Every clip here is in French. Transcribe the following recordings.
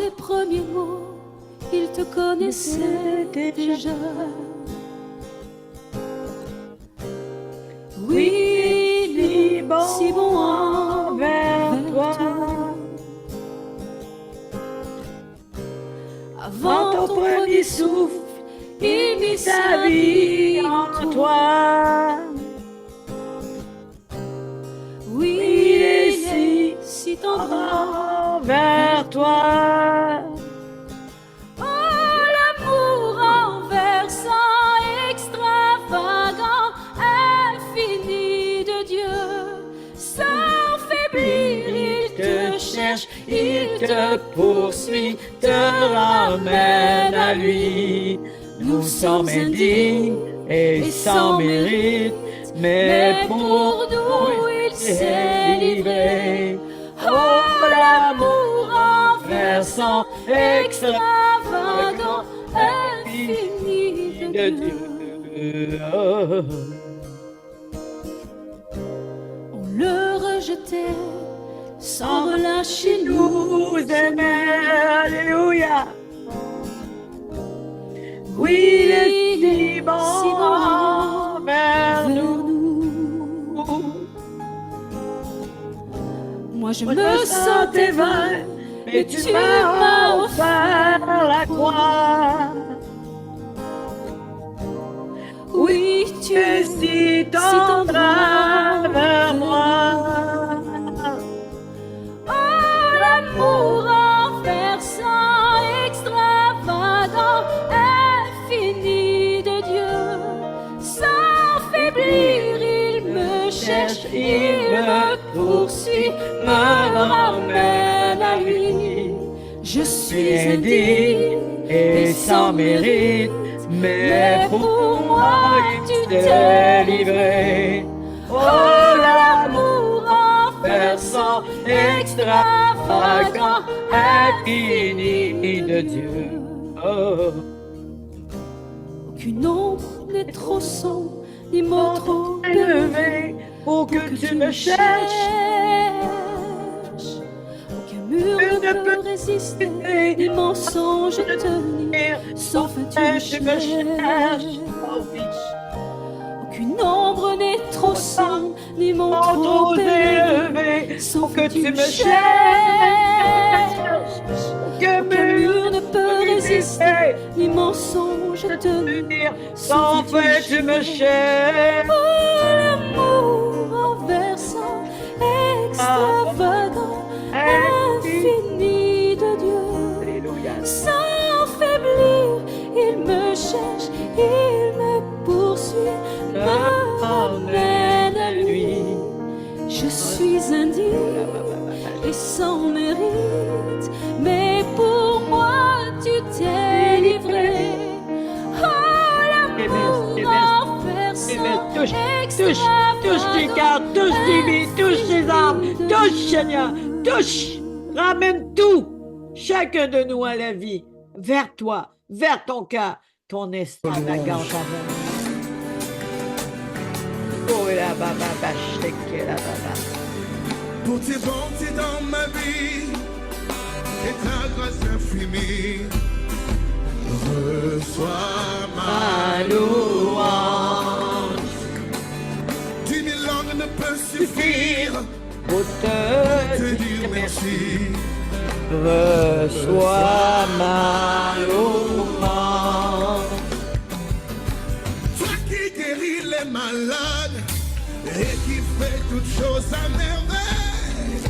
tes premiers mots, il te connaissait déjà. Oui, il est si bon envers toi. Avant ton premier souffle, il mit sa vie en toi. Oui, il est si tendre envers toi. Oh, l'amour renversant, extravagant, infini de Dieu. Sans faiblir, il te cherche, il te poursuit, te ramène à lui. Nous sommes indignes et sans mérite, mais pour nous il s'est livré. Oh, l'amour renversant, extravagant, infini de Dieu. On le rejetait sans relâcher, nous aimait. Alléluia. Oui, il est si bon vers nous. Moi je me sentais vain, mais tu m'as offert la croix. Oui, tu es si tendre vers moi. Oh, l'amour renversant, extravagant, infini de Dieu. Sans faiblir, il me cherche, il me poursuit, me ramène à lui. Je suis indigne et sans mérite, mais pour moi tu t'es livré. Oh, l'amour renversant, extravagant, infini de Dieu. Oh. Aucune ombre n'est trop sombre, ni mot trop élevé pour que tu me cherches. Aucun mur ne peut résister, ni mensonge tenir, sauf que tu me cherches. Aucune ombre n'est trop sombre, ni mot trop élevé, sauf que tu me cherches. Aucun mur ne peut résister, ni mensonge tenir, sauf que tu me cherches. Oh, l'amour renversant, extravagant, infini de Dieu. Sans faiblir, il me cherche, il me poursuit, me ramène à lui. Je suis indigne et sans mérite, mais pour moi tu t'es livré. Oh, l'amour renversant, extravagant, touche tes cœurs, touche tes vies, touche tes âmes, touche Seigneur, touche, ramène tout, chacun de nous à la vie, vers toi, vers ton cœur, ton esprit, la gorge à nous. Oh la baba, shake la baba. Pour tes bontés dans ma vie et ta grâce infinie, reçois ma louange. 10 000 langues ne peuvent suffire Pour te dire merci. Reçois ma louange. Toi qui guéris les malades et qui fais toutes choses à merveille.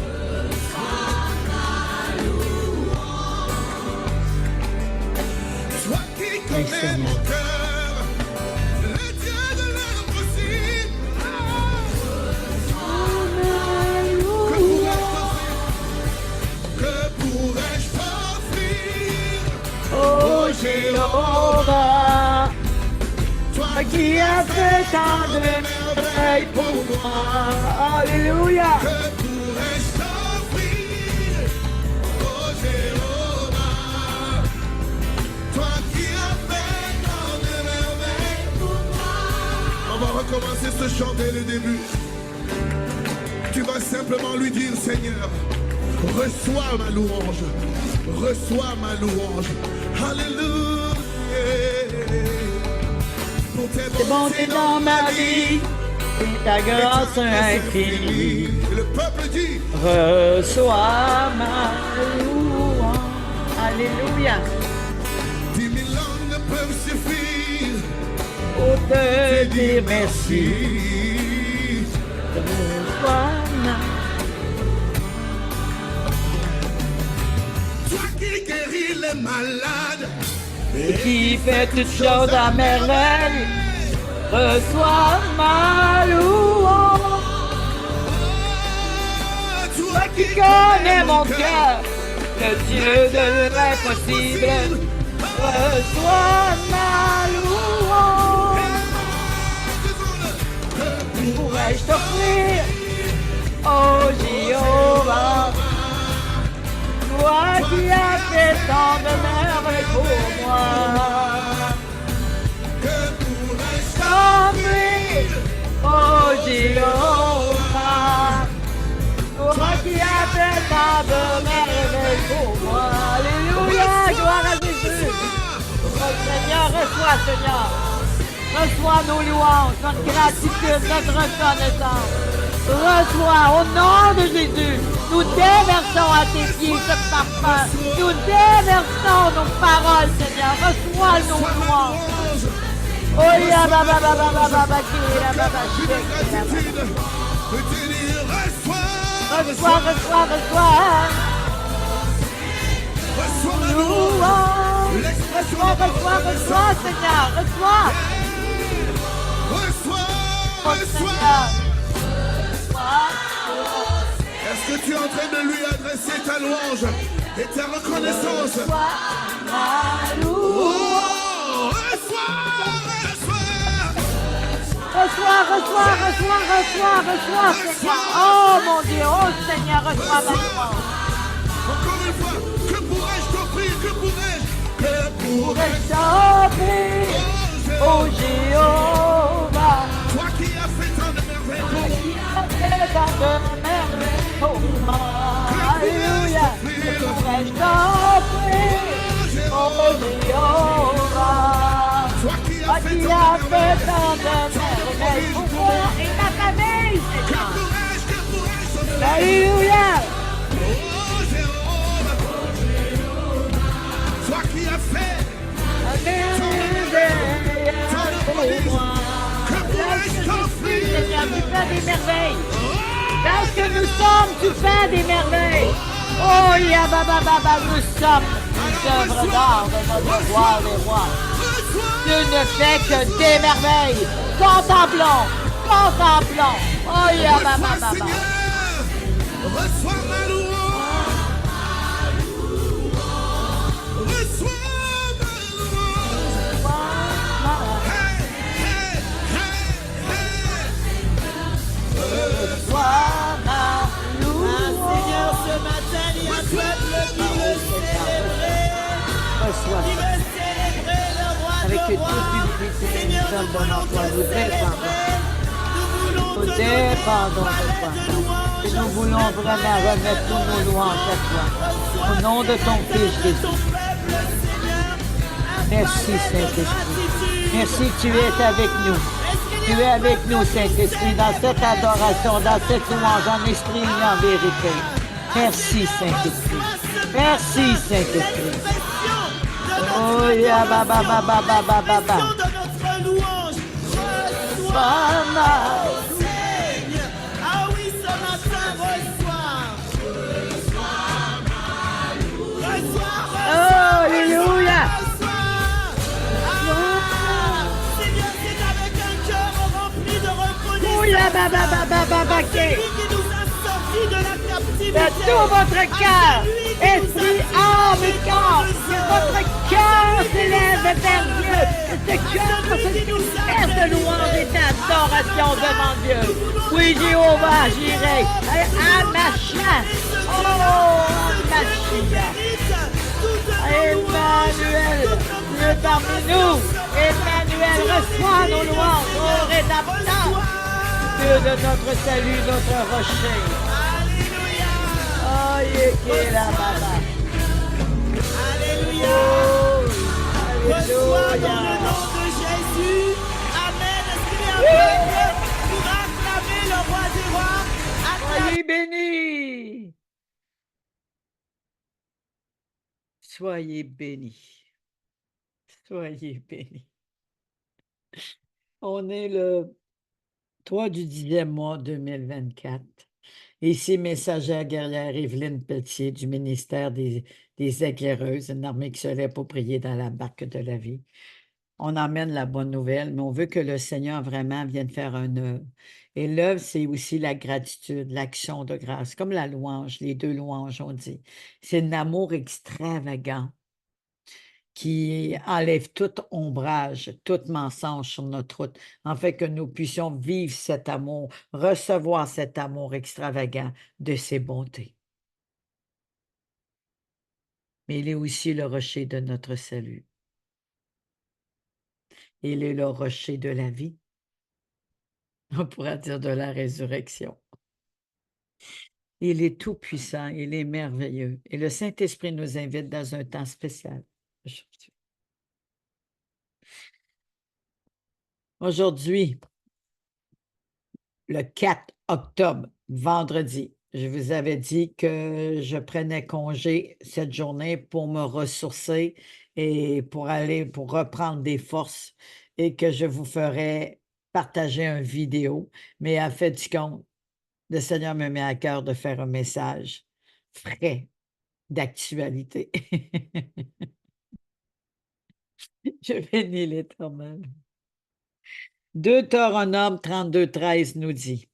Toi qui connais mon cœur, le Dieu de l'impossible. Que pourrais-je t'offrir? Oh Jéhovah, toi qui as fait tant de merveilles pour moi. Alléluia. Que pourrais-je t'offrir? Oh Jéhovah, toi qui as fait tant de merveilles pour moi. On va recommencer ce chant dès le début. Tu vas simplement lui dire, Seigneur, Reçois ma louange. Reçois ma louange. Alléluia. Pour tes C'est bon, t'es dans ma vie, et ta grâce infinie. Et le peuple dit, Reçois ma louange. Alléluia. 10 000 langues ne peuvent suffire. Pour te dire merci. Reçois ma... Toi qui guéris les malades. Et qui fait toutes choses à merveille. Reçois ma louange. Toi qui connais mon cœur, le Dieu de l'impossible. Reçois ma louange. Pourrais-je t'offrir, oh Jéhovah, toi qui as fait tant de merveilles pour moi. T'offrir, oh Jéhovah, toi qui as fait tant de merveilles pour moi. Alléluia, gloire à Jésus. Oh Seigneur, reçois Seigneur. Reçois nos louanges, notre gratitude, notre reconnaissance. Reçois au nom de Jésus. Nous déversons à tes pieds ce parfum. Nous déversons nos paroles, Seigneur. Reçois nos louanges. Oh, ya ba ba ba ba ba ba ba ki la ba ba shi la ba. Reçois, reçois, reçois. Louange. Reçois, reçois, reçois, Seigneur. Reçois. Reçois. Est-ce que tu es en train de lui adresser ta louange et ta reconnaissance? Oh, reçois. Reçois, reçois, reçois, reçois, reçois, Seigneur. Oh mon Dieu, oh Seigneur, reçois ma louange. Encore une fois, que pourrais-je t'offrir? Que pourrais-je? Que Pourrais-je t'offrir, oh Jéhovah, toi qui as fait tant de merveilles, alléluia. Pourrais-je t'offrir, oh Jéhovah, toi qui toi as fait qui tant as de fait merveilles, tant de merveilles pour moi et ta famille, Seigneur. que pourrais-je t'offrir? Alléluia. Oh Jéhovah, toi qui as fait Seigneur, tu fais des merveilles. Dans ce que nous sommes, tu fais des merveilles. Oh, ya ba ba ba ba, nous sommes une œuvre d'art de notre roi des rois. Tu ne fais que des merveilles. Contemplons, contemplons. Oh, ya ba ba ba ba. reçois ma louange, reçois ma louange. Hey, hey, hey, hey. Reçois ma louange. Seigneur, ce matin, il y a un peuple qui veut célébrer, Reçois qui veut célébrer le roi avec de toute rois. humilité, Seigneur, nous sommes nous dans voulons notre foi, te nous dépendons. célébrer, nous voulons Nous te dépendons de palais toi. de louange. Et nous voulons vraiment remettre tous nos louanges à toi. Au nom de ton Fils Ton Jésus. peuple, Seigneur, Merci Saint-Esprit. Merci que tu es avec nous. Tu es avec nous Saint-Esprit dans cette adoration, dans cette louange en esprit et en vérité. Merci Saint-Esprit. Merci Saint-Esprit. Oh ya ba ba ba ba ba ba ba ba. de notre louange. Reçois, Mama. Seigneur. Ah oui, ce matin, reçois. Reçois, Alléluia. Seigneur, c'est avec un cœur rempli de reconnaissance. Oh ya ba ba ba ba ba ba. Celui qui nous a sortis de la captivité. De tout votre cœur, esprit, âme et corps, que votre cœur s'élève vers Dieu. Que ce cœur se disperse de louange et d'adoration devant Dieu. Oui, Jéhovah, j'irai à Machin. Oh, Machia. Emmanuel, Dieu parmi nous. Emmanuel, reçois nos louanges, ô rédempteur. Dieu de notre salut, notre rocher. Oh, Alléluia. Reçois dans le nom de Jésus. Amen. Est-ce qu'il est aveugle pour acclamer le roi des rois? Acclamer. Soyez bénis. Soyez bénis. Soyez bénis. On est le 3 du 10e mois 2024. Ici, messagère guerrière Evelyne Pelletier du ministère des éclaireuses, une armée qui se lève pour prier dans la barque de la vie. On emmène la bonne nouvelle, mais on veut que le Seigneur vraiment vienne faire un œuvre. Et l'œuvre, c'est aussi la gratitude, l'action de grâce, comme la louange, les deux louanges, on dit. C'est un amour extravagant qui enlève tout ombrage, tout mensonge sur notre route, en fait que nous puissions vivre cet amour, recevoir cet amour extravagant de ses bontés. Mais il est aussi le rocher de notre salut. Il est le rocher de la vie. On pourra dire de la résurrection. Il est tout-puissant, il est merveilleux. Et le Saint-Esprit nous invite dans un temps spécial aujourd'hui. Aujourd'hui, le 4 octobre, vendredi, je vous avais dit que je prenais congé cette journée pour me ressourcer et pour reprendre des forces et que je vous ferais partager une vidéo. Mais à fait du compte, le Seigneur me met à cœur de faire un message frais d'actualité. Je bénis l'Éternel. Deutéronome 32:13 nous dit: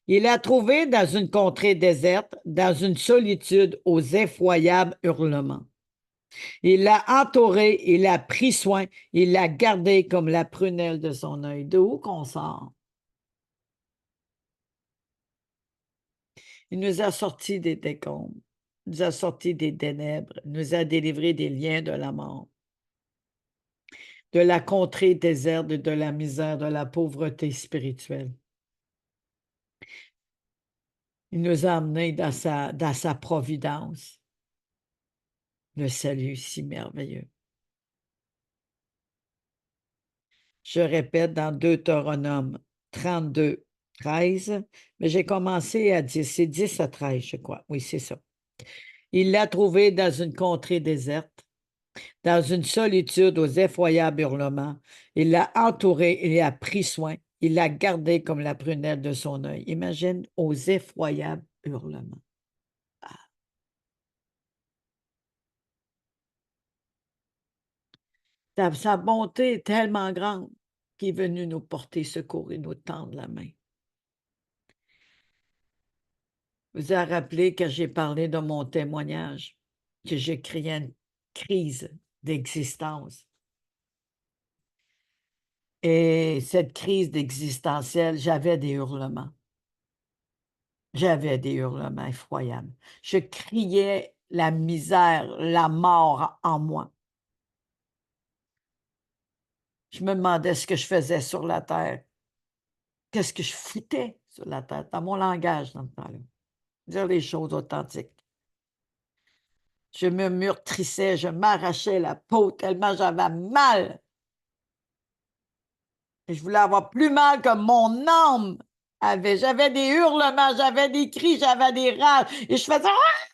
Il a trouvé dans une contrée déserte, dans une solitude aux effroyables hurlements. Il l'a entouré, il l'a pris soin, il l'a gardé comme la prunelle de son œil. De où qu'on sort? Il nous a sortis des décombres, il nous a sortis des ténèbres, il nous a délivrés des liens de la mort, de la contrée déserte, de la misère, de la pauvreté spirituelle. Il nous a amenés dans sa providence, le salut si merveilleux. Je répète dans Deutéronome 32:13, mais j'ai commencé à 10, c'est 10 à 13, je crois. Oui, c'est ça. Il l'a trouvé dans une contrée déserte, dans une solitude aux effroyables hurlements. Il l'a entouré, il a pris soin, il l'a gardé comme la prunelle de son œil. Imagine, aux effroyables hurlements. Sa bonté est tellement grande qu'il est venu nous porter secours et nous tendre la main. Vous avez rappelé que j'ai parlé de mon témoignage, que j'ai créé une crise d'existence. Et cette crise d'existentielle, j'avais des hurlements. J'avais des hurlements effroyables. Je criais la misère, la mort en moi. Je me demandais ce que je faisais sur la terre. Qu'est-ce que je foutais sur la terre, dans mon langage dans le temps-là. Dire les choses authentiques. Je me meurtrissais, je m'arrachais la peau tellement j'avais mal. Et je voulais avoir plus mal que mon âme avait. J'avais des hurlements, j'avais des cris, j'avais des rages. Et je faisais... Ah!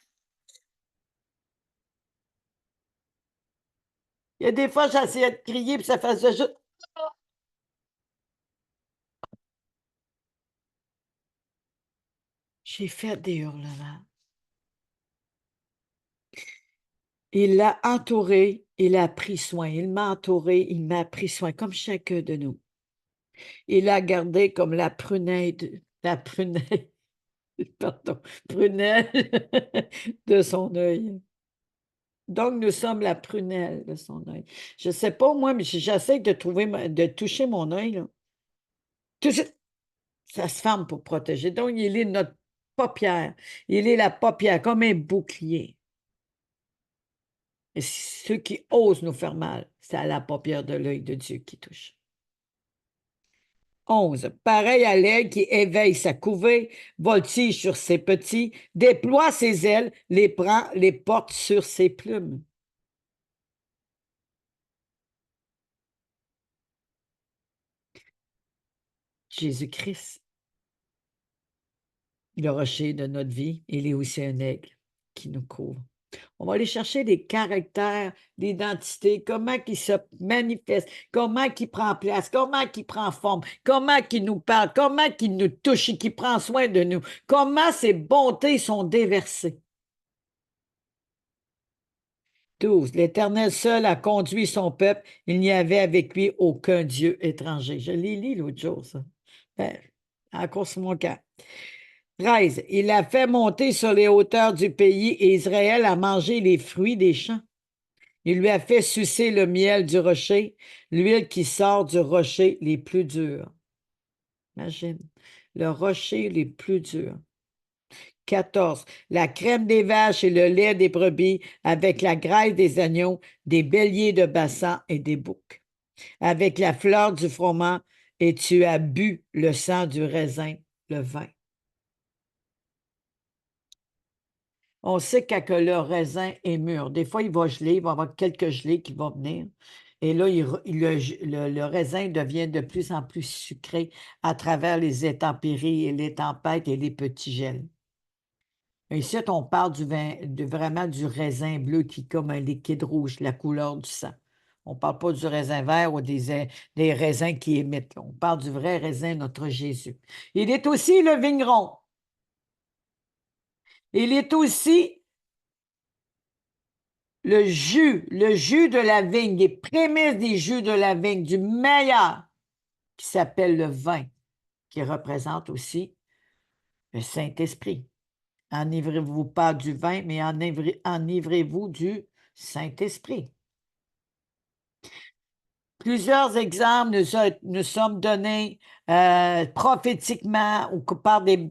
Il y a des fois, j'essayais de crier, puis ça faisait juste... J'ai fait des hurlements. Il l'a entouré, il a pris soin. Il m'a entouré, il m'a pris soin, comme chacun de nous. Il l'a gardé comme la prunelle, pardon, prunelle de son œil. Donc, nous sommes la prunelle de son œil. Je ne sais pas, moi, mais j'essaie de toucher mon œil, là. Ça se ferme pour protéger. Donc, il est notre paupière. Il est la paupière, comme un bouclier. Et ceux qui osent nous faire mal, c'est à la paupière de l'œil de Dieu qui touche. 11. Pareil à l'aigle qui éveille sa couvée, voltige sur ses petits, déploie ses ailes, les prend, les porte sur ses plumes. Jésus-Christ, le rocher de notre vie, il est aussi un aigle qui nous couvre. On va aller chercher des caractères, l'identité, comment il se manifeste, comment il prend place, comment il prend forme, comment il nous parle, comment il nous touche et qu'il prend soin de nous, comment ses bontés sont déversées. 12. L'Éternel seul a conduit son peuple, il n'y avait avec lui aucun Dieu étranger. Je l'ai lu l'autre jour, ça. Ben, encore sur mon cœur. 13. Il a fait monter sur les hauteurs du pays et Israël a mangé les fruits des champs. Il lui a fait sucer le miel du rocher, l'huile qui sort du rocher les plus durs. Imagine, le rocher les plus durs. 14. La crème des vaches et le lait des brebis, avec la graisse des agneaux, des béliers de bassin et des boucs, avec la fleur du froment, et tu as bu le sang du raisin, le vin. On sait que le raisin est mûr. Des fois, il va geler, il va y avoir quelques gelées qui vont venir. Et là, le raisin devient de plus en plus sucré à travers les intempéries et les tempêtes et les petits gels. Ici, on parle vraiment du raisin bleu qui est comme un liquide rouge, la couleur du sang. On ne parle pas du raisin vert ou des raisins qui émettent. On parle du vrai raisin, notre Jésus. Il est aussi le vigneron. Il est aussi le jus de la vigne, les prémices des jus de la vigne, du meilleur, qui s'appelle le vin, qui représente aussi le Saint-Esprit. Enivrez-vous pas du vin, mais enivrez-vous du Saint-Esprit. Plusieurs exemples nous sommes donnés prophétiquement ou par des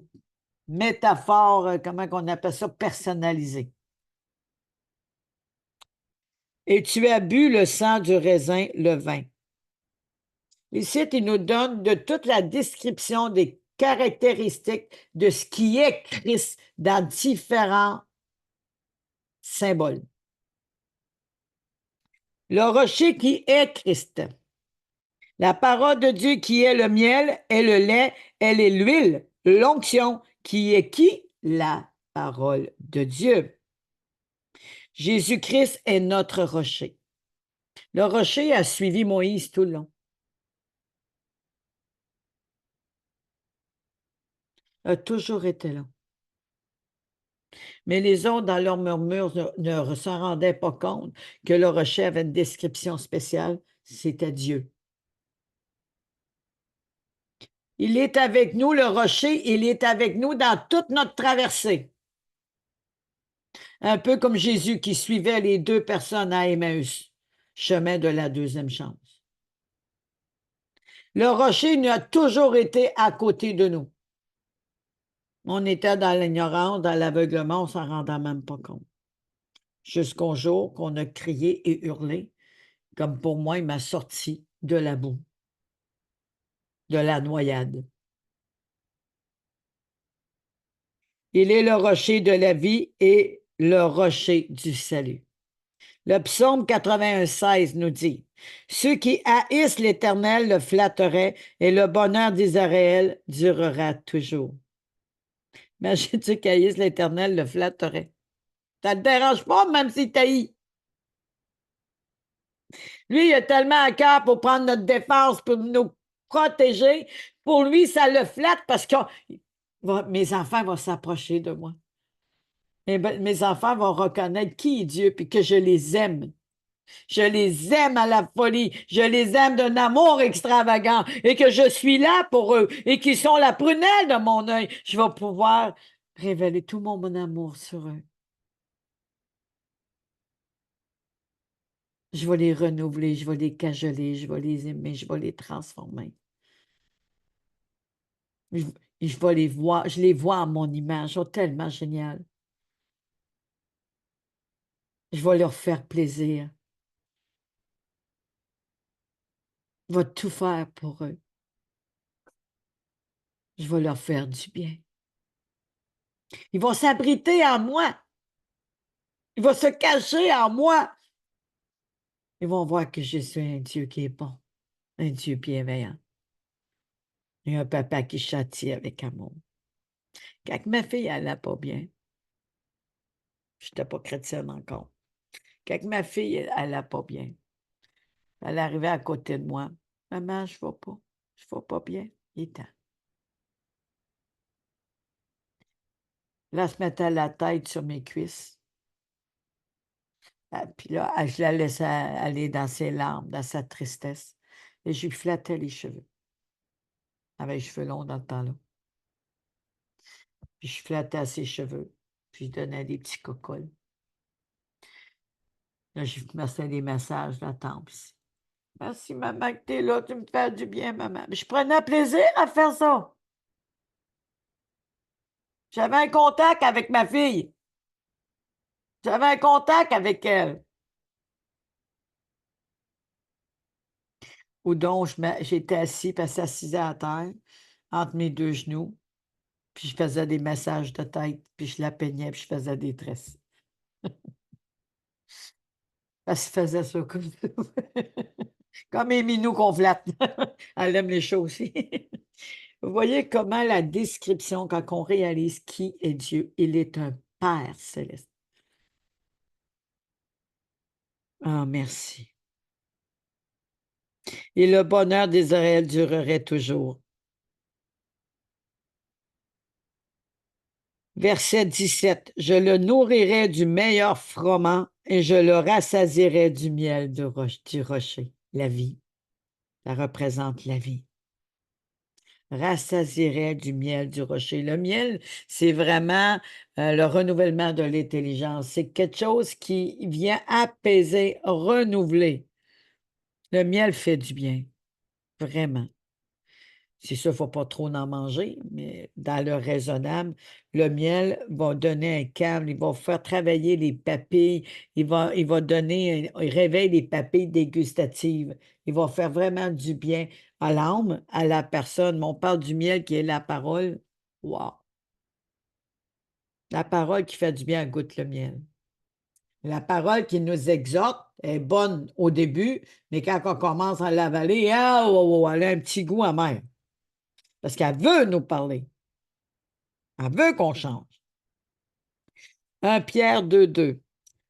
métaphores, comment on appelle ça, personnalisées. Et tu as bu le sang du raisin, le vin. Ici, il nous donne de toute la description des caractéristiques de ce qui est Christ dans différents symboles. Le rocher qui est Christ. La parole de Dieu qui est le miel et le lait, elle est l'huile, l'onction, qui est qui? La parole de Dieu. Jésus-Christ est notre rocher. Le rocher a suivi Moïse tout le long. A toujours été là. Mais les autres, dans leur murmure, ne s'en rendaient pas compte que le rocher avait une description spéciale, c'était Dieu. Il est avec nous, le rocher, il est avec nous dans toute notre traversée. Un peu comme Jésus qui suivait les deux personnes à Emmaüs, chemin de la deuxième chance. Le rocher nous a toujours été à côté de nous. On était dans l'ignorance, dans l'aveuglement, on ne s'en rendait même pas compte. Jusqu'au jour qu'on a crié et hurlé, comme pour moi, il m'a sorti de la boue, de la noyade. Il est le rocher de la vie et le rocher du salut. Le psaume 81,16 nous dit « Ceux qui haïssent l'Éternel le flatteraient et le bonheur d'Israël durera toujours. » Imagine ceux qui haïssent l'Éternel le flatteraient. Ça ne te dérange pas, même s'il t'haït. Lui, il a tellement à cœur pour prendre notre défense, pour nous protéger. Pour lui, ça le flatte parce que mes enfants vont s'approcher de moi. Mes enfants vont reconnaître qui est Dieu puis que je les aime. Je les aime à la folie. Je les aime d'un amour extravagant et que je suis là pour eux et qu'ils sont la prunelle de mon œil. Je vais pouvoir révéler tout mon amour sur eux. Je vais les renouveler, je vais les cajoler, je vais les aimer, je vais les transformer. Je vais les voir, je les vois à mon image, ils sont tellement génial. Je vais leur faire plaisir. Je vais tout faire pour eux. je vais leur faire du bien. Ils vont s'abriter en moi. Ils vont se cacher en moi. Ils vont voir que je suis un Dieu qui est bon, un Dieu bienveillant et un papa qui châtie avec amour. Quand ma fille allait pas bien, je n'étais pas chrétienne encore. Quand ma fille elle allait pas bien, elle arrivait à côté de moi. Maman, je ne vais pas. Je ne vais pas bien. Il est temps. Là, elle se mettait la tête sur mes cuisses. Puis là, je la laissais aller dans ses larmes, dans sa tristesse. Et je lui flattais les cheveux. Elle avait les cheveux longs dans le temps-là. Puis je flattais ses cheveux. Puis je donnais des petits cocoles. Là, je lui faisais des massages, la tempe ici. Merci, maman, que t'es là. Tu me fais du bien, maman. Mais je prenais plaisir à faire ça. J'avais un contact avec ma fille. J'avais un contact avec elle. Ou donc, j'étais assis, puis elle s'assisait à terre, entre mes deux genoux, puis je faisais des massages de tête, puis je la peignais, puis je faisais des tresses. Elle se faisait ça comme ça. Comme les minous qu'on flatte. Elle aime les chats aussi. Vous voyez comment la description, quand on réalise qui est Dieu, il est un Père céleste. Ah, merci. Et le bonheur d'Israël durerait toujours. Verset 17. Je le nourrirai du meilleur froment et je le rassasierai du miel du rocher. La vie. Ça représente la vie. Rassasierai du miel du rocher. Le miel, c'est vraiment le renouvellement de l'intelligence. C'est quelque chose qui vient apaiser, renouveler. Le miel fait du bien, vraiment. C'est sûr, il ne faut pas trop en manger, mais dans le raisonnable, le miel va donner un calme, il va faire travailler les papilles, il va donner, il réveille les papilles dégustatives, il va faire vraiment du bien à l'âme, à la personne. Mais on parle du miel qui est la parole. Wow! La parole qui fait du bien goûte le miel. La parole qui nous exhorte est bonne au début, mais quand on commence à l'avaler, ah, oh, oh, elle a un petit goût amer. Parce qu'elle veut nous parler. Elle veut qu'on change. 1 Pierre 2:2.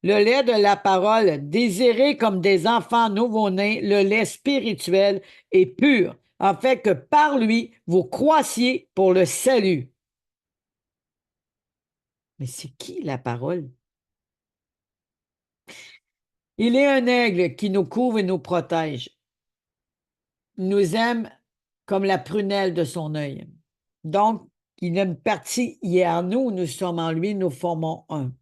Le lait de la parole, désiré comme des enfants nouveau-nés, le lait spirituel est pur, afin que par lui, vous croissiez pour le salut. Mais c'est qui la parole? Il est un aigle qui nous couvre et nous protège. Il nous aime comme la prunelle de son œil. Donc, il a une partie, il est en nous, nous sommes en lui, nous formons un.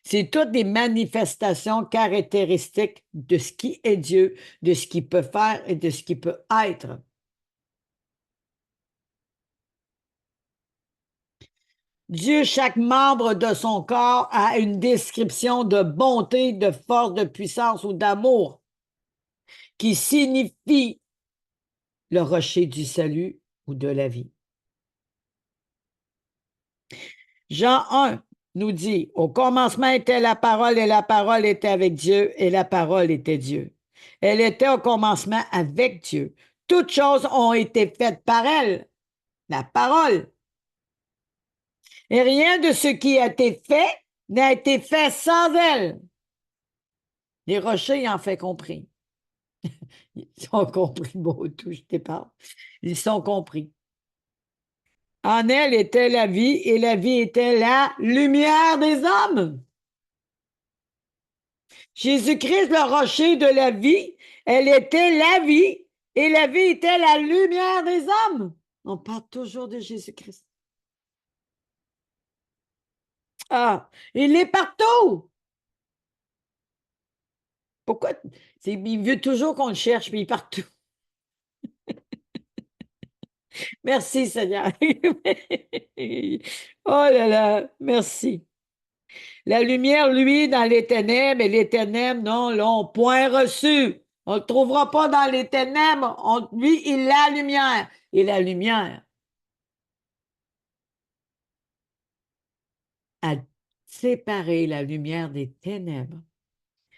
C'est toutes des manifestations caractéristiques de ce qui est Dieu, de ce qu'il peut faire et de ce qu'il peut être. Dieu, chaque membre de son corps a une description de bonté, de force, de puissance ou d'amour qui signifie le rocher du salut ou de la vie. Jean 1 nous dit, au commencement était la parole et la parole était avec Dieu et la parole était Dieu. Elle était au commencement avec Dieu. Toutes choses ont été faites par elle, la parole. Et rien de ce qui a été fait n'a été fait sans elle. Les rochers y en fait compris. Ils sont compris, beau tout, je te parle. Ils sont compris. En elle était la vie et la vie était la lumière des hommes. Jésus-Christ, le rocher de la vie, elle était la vie et la vie était la lumière des hommes. On parle toujours de Jésus-Christ. Ah, il est partout. Pourquoi? Il veut toujours qu'on le cherche, mais il est partout. Merci, Seigneur. Oh là là, merci. La lumière, lui, dans les ténèbres, et les ténèbres, non, l'ont point reçu. On ne le trouvera pas dans les ténèbres. Lui, il est la lumière. Et la lumière à séparer la lumière des ténèbres,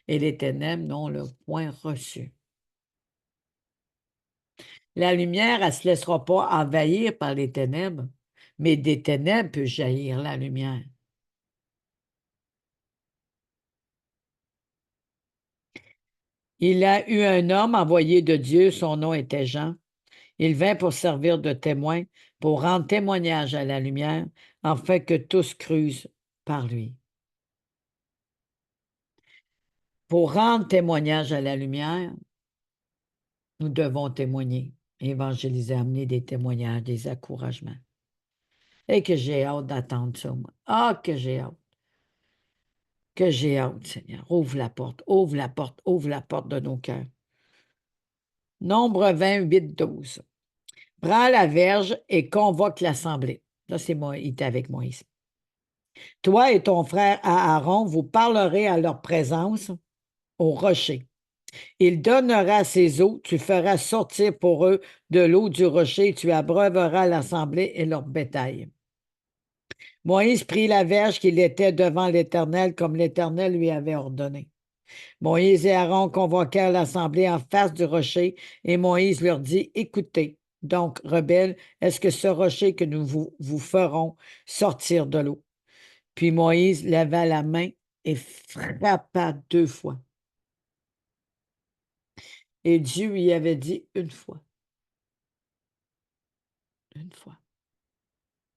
et les ténèbres n'ont le point reçu. La lumière, elle ne se laissera pas envahir par les ténèbres, mais des ténèbres peut jaillir la lumière. Il a eu un homme envoyé de Dieu, son nom était Jean. Il vint pour servir de témoin, pour rendre témoignage à la lumière, afin que tous crussent par lui. Pour rendre témoignage à la lumière, nous devons témoigner, évangéliser, amener des témoignages, des encouragements. Et que j'ai hâte d'attendre ça, moi. Ah, que j'ai hâte. Que j'ai hâte, Seigneur. Ouvre la porte, ouvre la porte, ouvre la porte de nos cœurs. Nombre 28, 12. Prends la verge et convoque l'assemblée. Là, c'est moi, il était avec Moïse. Toi et ton frère Aaron, vous parlerez à leur présence au rocher. Il donnera ses eaux, tu feras sortir pour eux de l'eau du rocher, tu abreuveras l'assemblée et leur bétail. Moïse prit la verge qu'il était devant l'Éternel, comme l'Éternel lui avait ordonné. Moïse et Aaron convoquèrent l'assemblée en face du rocher, et Moïse leur dit, écoutez, donc, rebelles, est-ce que ce rocher que nous vous ferons sortir de l'eau? Puis Moïse leva la main et frappa 2 fois. Et Dieu lui avait dit une fois. Une fois.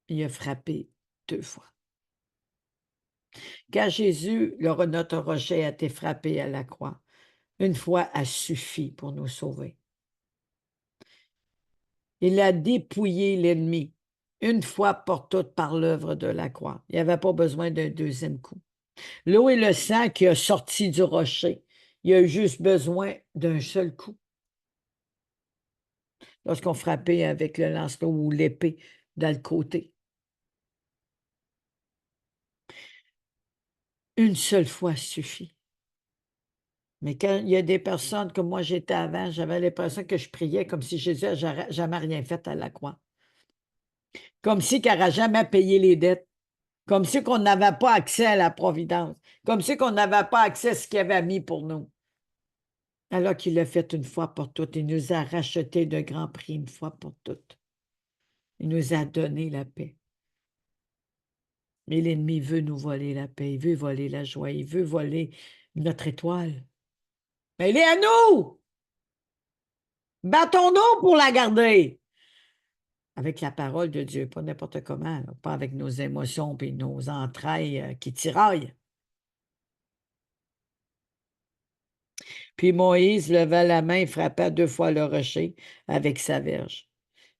Il a frappé 2 fois. Quand Jésus, notre rocher, a été frappé à la croix, une fois a suffi pour nous sauver. Il a dépouillé l'ennemi une fois pour toutes par l'œuvre de la croix. Il n'y avait pas besoin d'un deuxième coup. L'eau et le sang qui a sorti du rocher, il y a eu juste besoin d'un seul coup. Lorsqu'on frappait avec le lance-l'eau ou l'épée dans le côté. Une seule fois suffit. Mais quand il y a des personnes comme moi j'étais avant, j'avais l'impression que je priais comme si Jésus n'avait jamais rien fait à la croix. Comme si qu'il n'aurait jamais payé les dettes. Comme si qu'on n'avait pas accès à la providence. Comme si qu'on n'avait pas accès à ce qu'il avait mis pour nous. Alors qu'il l'a fait une fois pour toutes. Il nous a racheté de grand prix une fois pour toutes. Il nous a donné la paix. Mais l'ennemi veut nous voler la paix. Il veut voler la joie. Il veut voler notre étoile. Mais elle est à nous! Battons-nous pour la garder! Avec la parole de Dieu, pas n'importe comment, là, pas avec nos émotions et nos entrailles qui tiraillent. Puis Moïse leva la main et frappa 2 fois le rocher avec sa verge.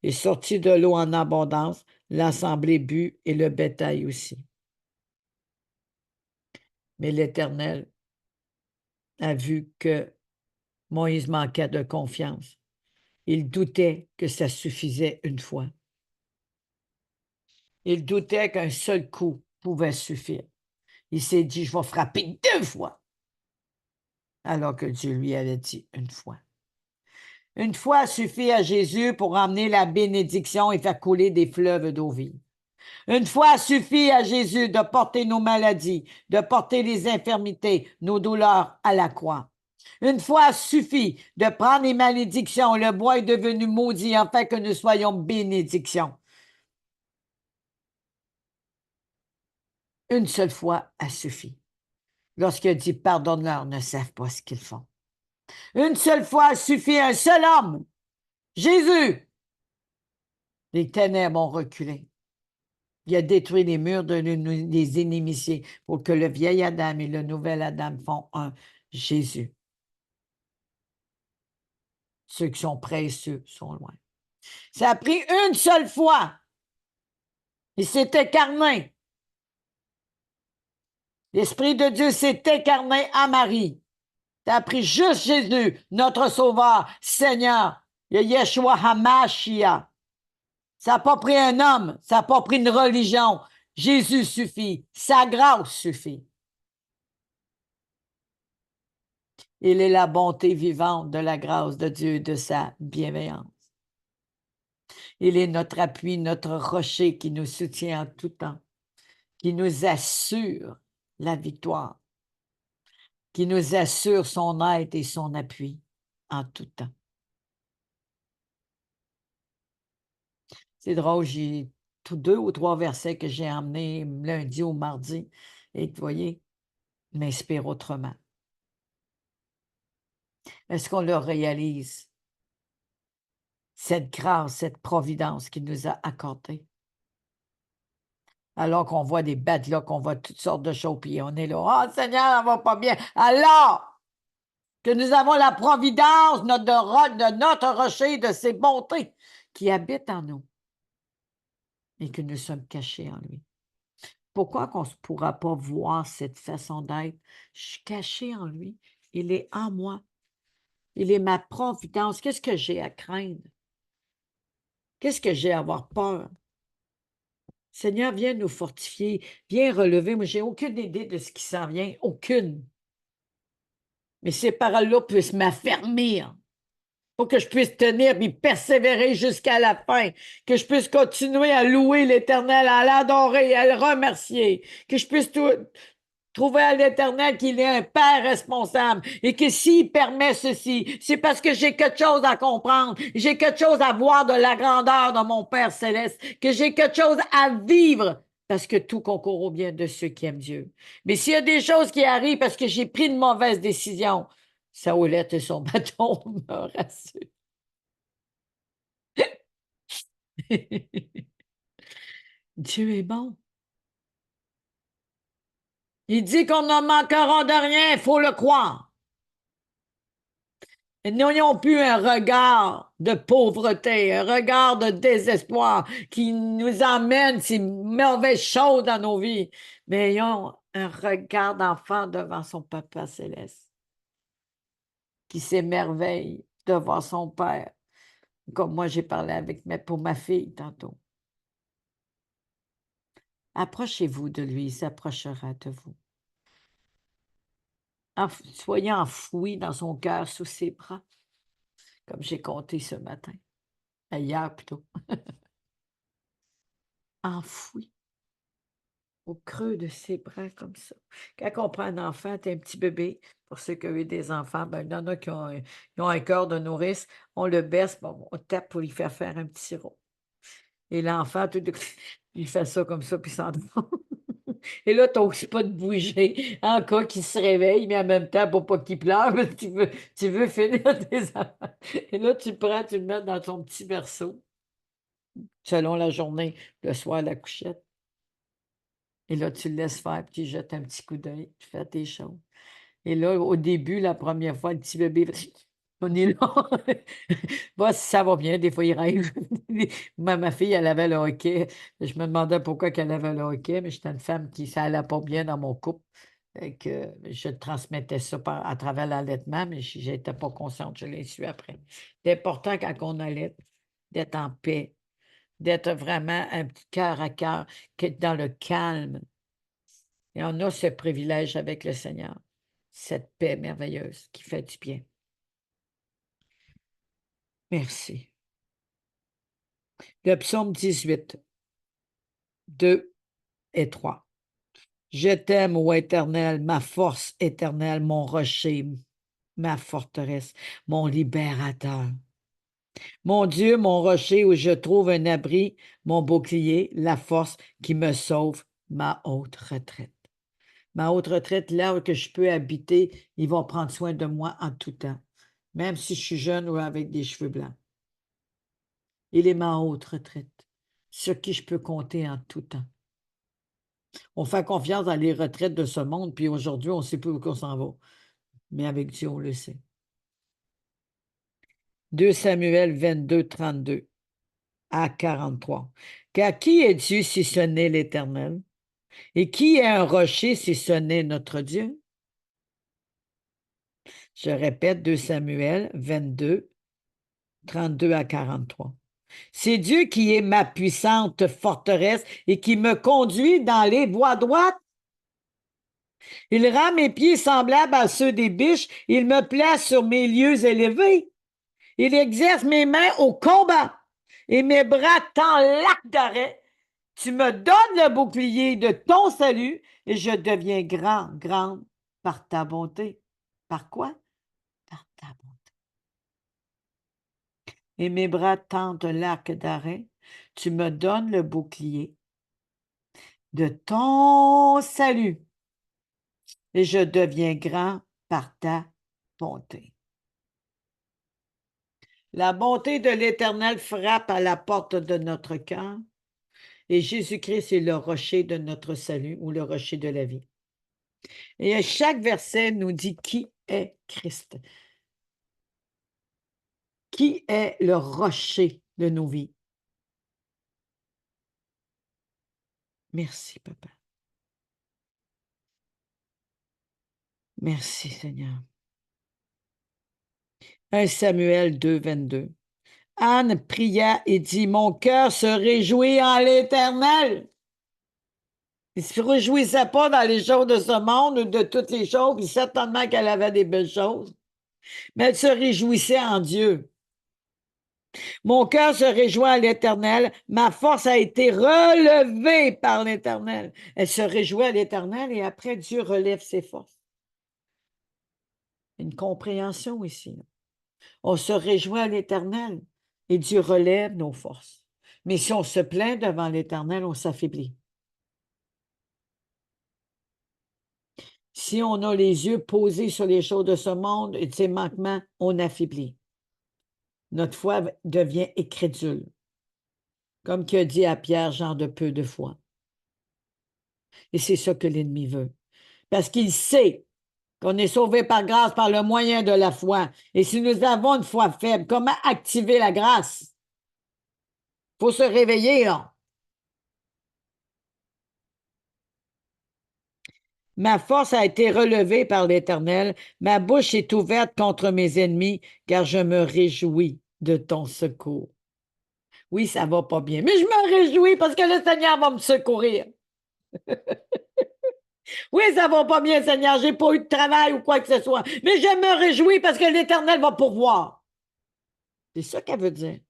Il sortit de l'eau en abondance, l'assemblée but et le bétail aussi. Mais l'Éternel a vu que Moïse manquait de confiance. Il doutait que ça suffisait une fois. Il doutait qu'un seul coup pouvait suffire. Il s'est dit, je vais frapper 2 fois. Alors que Dieu lui avait dit une fois. Une fois suffit à Jésus pour emmener la bénédiction et faire couler des fleuves d'eau vive. Une fois suffit à Jésus de porter nos maladies, de porter les infirmités, nos douleurs à la croix. Une fois suffit de prendre les malédictions. Le bois est devenu maudit afin que nous soyons bénédictions. Une seule fois a suffi. Lorsqu'il dit pardonne-leur, ne savent pas ce qu'ils font. Une seule fois suffit un seul homme, Jésus. Les ténèbres ont reculé. Il a détruit les murs des inimitiés pour que le vieil Adam et le nouvel Adam font un, Jésus. Ceux qui sont près et ceux qui sont loin. Ça a pris une seule fois. Il s'est incarné. L'Esprit de Dieu s'est incarné à Marie. Ça a pris juste Jésus, notre Sauveur, Seigneur, le Yeshua HaMashiach. Ça n'a pas pris un homme, ça n'a pas pris une religion. Jésus suffit, sa grâce suffit. Il est la bonté vivante de la grâce de Dieu, de sa bienveillance. Il est notre appui, notre rocher qui nous soutient en tout temps. qui nous assure la victoire, qui nous assure son aide et son appui en tout temps. C'est drôle, j'ai 2 ou 3 versets que j'ai emmenés lundi ou mardi et vous voyez, m'inspire autrement. Est-ce qu'on le réalise? Cette grâce, cette providence qu'il nous a accordée. Alors qu'on voit des bêtes là, qu'on voit toutes sortes de choses, puis on est là, « Oh Seigneur, ça va pas bien! » Alors que nous avons la providence de notre rocher, de ses bontés qui habitent en nous et que nous sommes cachés en lui. Pourquoi qu'on ne pourra pas voir cette façon d'être? Je suis caché en lui, il est en moi, il est ma providence. Qu'est-ce que j'ai à craindre? Qu'est-ce que j'ai à avoir peur? Seigneur, viens nous fortifier, viens relever. Moi, j'ai aucune idée de ce qui s'en vient, aucune. Mais ces paroles-là puissent m'affermir pour que je puisse tenir et persévérer jusqu'à la fin, que je puisse continuer à louer l'Éternel, à l'adorer, à le remercier, que je puisse trouver à l'Éternel qu'il est un Père responsable et que s'il permet ceci, c'est parce que j'ai quelque chose à comprendre, j'ai quelque chose à voir de la grandeur de mon Père céleste, que j'ai quelque chose à vivre parce que tout concourt au bien de ceux qui aiment Dieu. Mais s'il y a des choses qui arrivent parce que j'ai pris une mauvaise décision, Saoulette et son bâton me rassurent. Dieu est bon. Il dit qu'on ne manquera de rien, il faut le croire. Et nous n'ayons plus un regard de pauvreté, un regard de désespoir qui nous emmène ces mauvaises choses dans nos vies, mais ayons un regard d'enfant devant son Papa céleste qui s'émerveille de voir son Père, comme moi j'ai parlé pour ma fille tantôt. Approchez-vous de lui, il s'approchera de vous. Soyez enfouis dans son cœur, sous ses bras, comme j'ai compté ce matin, hier plutôt. Enfouis au creux de ses bras comme ça. Quand on prend un enfant, t'es un petit bébé, pour ceux qui ont eu des enfants, ben, il y en a qui ont un cœur de nourrice, on le berce, bon, on tape pour lui faire un petit sirop. Et l'enfant, il fait ça comme ça, puis il s'endort. Et là, tu n'oses pas de bouger en cas qu'il se réveille, mais en même temps, pour pas qu'il pleure, parce que tu veux finir tes affaires. Et là, tu le prends, tu le mets dans ton petit berceau, selon la journée, le soir, la couchette. Et là, tu le laisses faire, puis tu jettes un petit coup d'œil, tu fais tes choses. Et là, au début, la première fois, le petit bébé, on est là. Bah, ça va bien, des fois, il rêve. Ma fille, elle avait le hockey. Je me demandais pourquoi elle avait le hockey, mais j'étais une femme qui, ça allait pas bien dans mon couple. Et que je transmettais ça à travers l'allaitement, mais je n'étais pas consciente, je l'ai su après. C'est important quand on allait d'être en paix, d'être vraiment un petit cœur à cœur, dans le calme. Et on a ce privilège avec le Seigneur, cette paix merveilleuse qui fait du bien. Merci. Le psaume 18, 2 et 3. Je t'aime, ô Éternel, ma force éternelle, mon rocher, ma forteresse, mon libérateur. Mon Dieu, mon rocher où je trouve un abri, mon bouclier, la force qui me sauve, ma haute retraite. Ma haute retraite, là où que je peux habiter, ils vont prendre soin de moi en tout temps, même si je suis jeune ou avec des cheveux blancs. Il est ma haute retraite, sur qui je peux compter en tout temps. On fait confiance dans les retraites de ce monde, puis aujourd'hui, on ne sait plus où on s'en va. Mais avec Dieu, on le sait. 2 Samuel 22, 32 à 43. Car qui est Dieu si ce n'est l'Éternel? Et qui est un rocher si ce n'est notre Dieu? Je répète, 2 Samuel 22, 32 à 43. C'est Dieu qui est ma puissante forteresse et qui me conduit dans les voies droites. Il rend mes pieds semblables à ceux des biches. Il me place sur mes lieux élevés. Il exerce mes mains au combat et mes bras tendent l'arc d'arrêt. Tu me donnes le bouclier de ton salut et je deviens grande par ta bonté. Par quoi? Par ta bonté. Et mes bras tendent l'arc d'arrêt. Tu me donnes le bouclier de ton salut et je deviens grand par ta bonté. La bonté de l'Éternel frappe à la porte de notre cœur et Jésus-Christ est le rocher de notre salut ou le rocher de la vie. Et chaque verset nous dit qui est Christ. Qui est le rocher de nos vies? Merci, Papa. Merci, Seigneur. 1 Samuel 2, 22. Anne pria et dit, mon cœur se réjouit en l'Éternel. Il ne se réjouissait pas dans les choses de ce monde ou de toutes les choses, puis certainement qu'elle avait des belles choses, mais elle se réjouissait en Dieu. Mon cœur se réjouit en l'Éternel, ma force a été relevée par l'Éternel. Elle se réjouit à l'Éternel et après Dieu relève ses forces. Une compréhension ici. On se réjouit à l'Éternel et Dieu relève nos forces. Mais si on se plaint devant l'Éternel, on s'affaiblit. Si on a les yeux posés sur les choses de ce monde et de ses manquements, on affaiblit. Notre foi devient incrédule. Comme qu'il a dit à Pierre, genre de peu de foi. Et c'est ça que l'ennemi veut. Parce qu'il sait qu'on est sauvé par grâce par le moyen de la foi. Et si nous avons une foi faible, comment activer la grâce? Il faut se réveiller, là. Ma force a été relevée par l'Éternel. Ma bouche est ouverte contre mes ennemis, car je me réjouis de ton secours. Oui, ça va pas bien, mais je me réjouis parce que le Seigneur va me secourir. Oui, ça va pas bien, Seigneur, j'ai pas eu de travail ou quoi que ce soit, mais je me réjouis parce que l'Éternel va pourvoir. C'est ça qu'elle veut dire.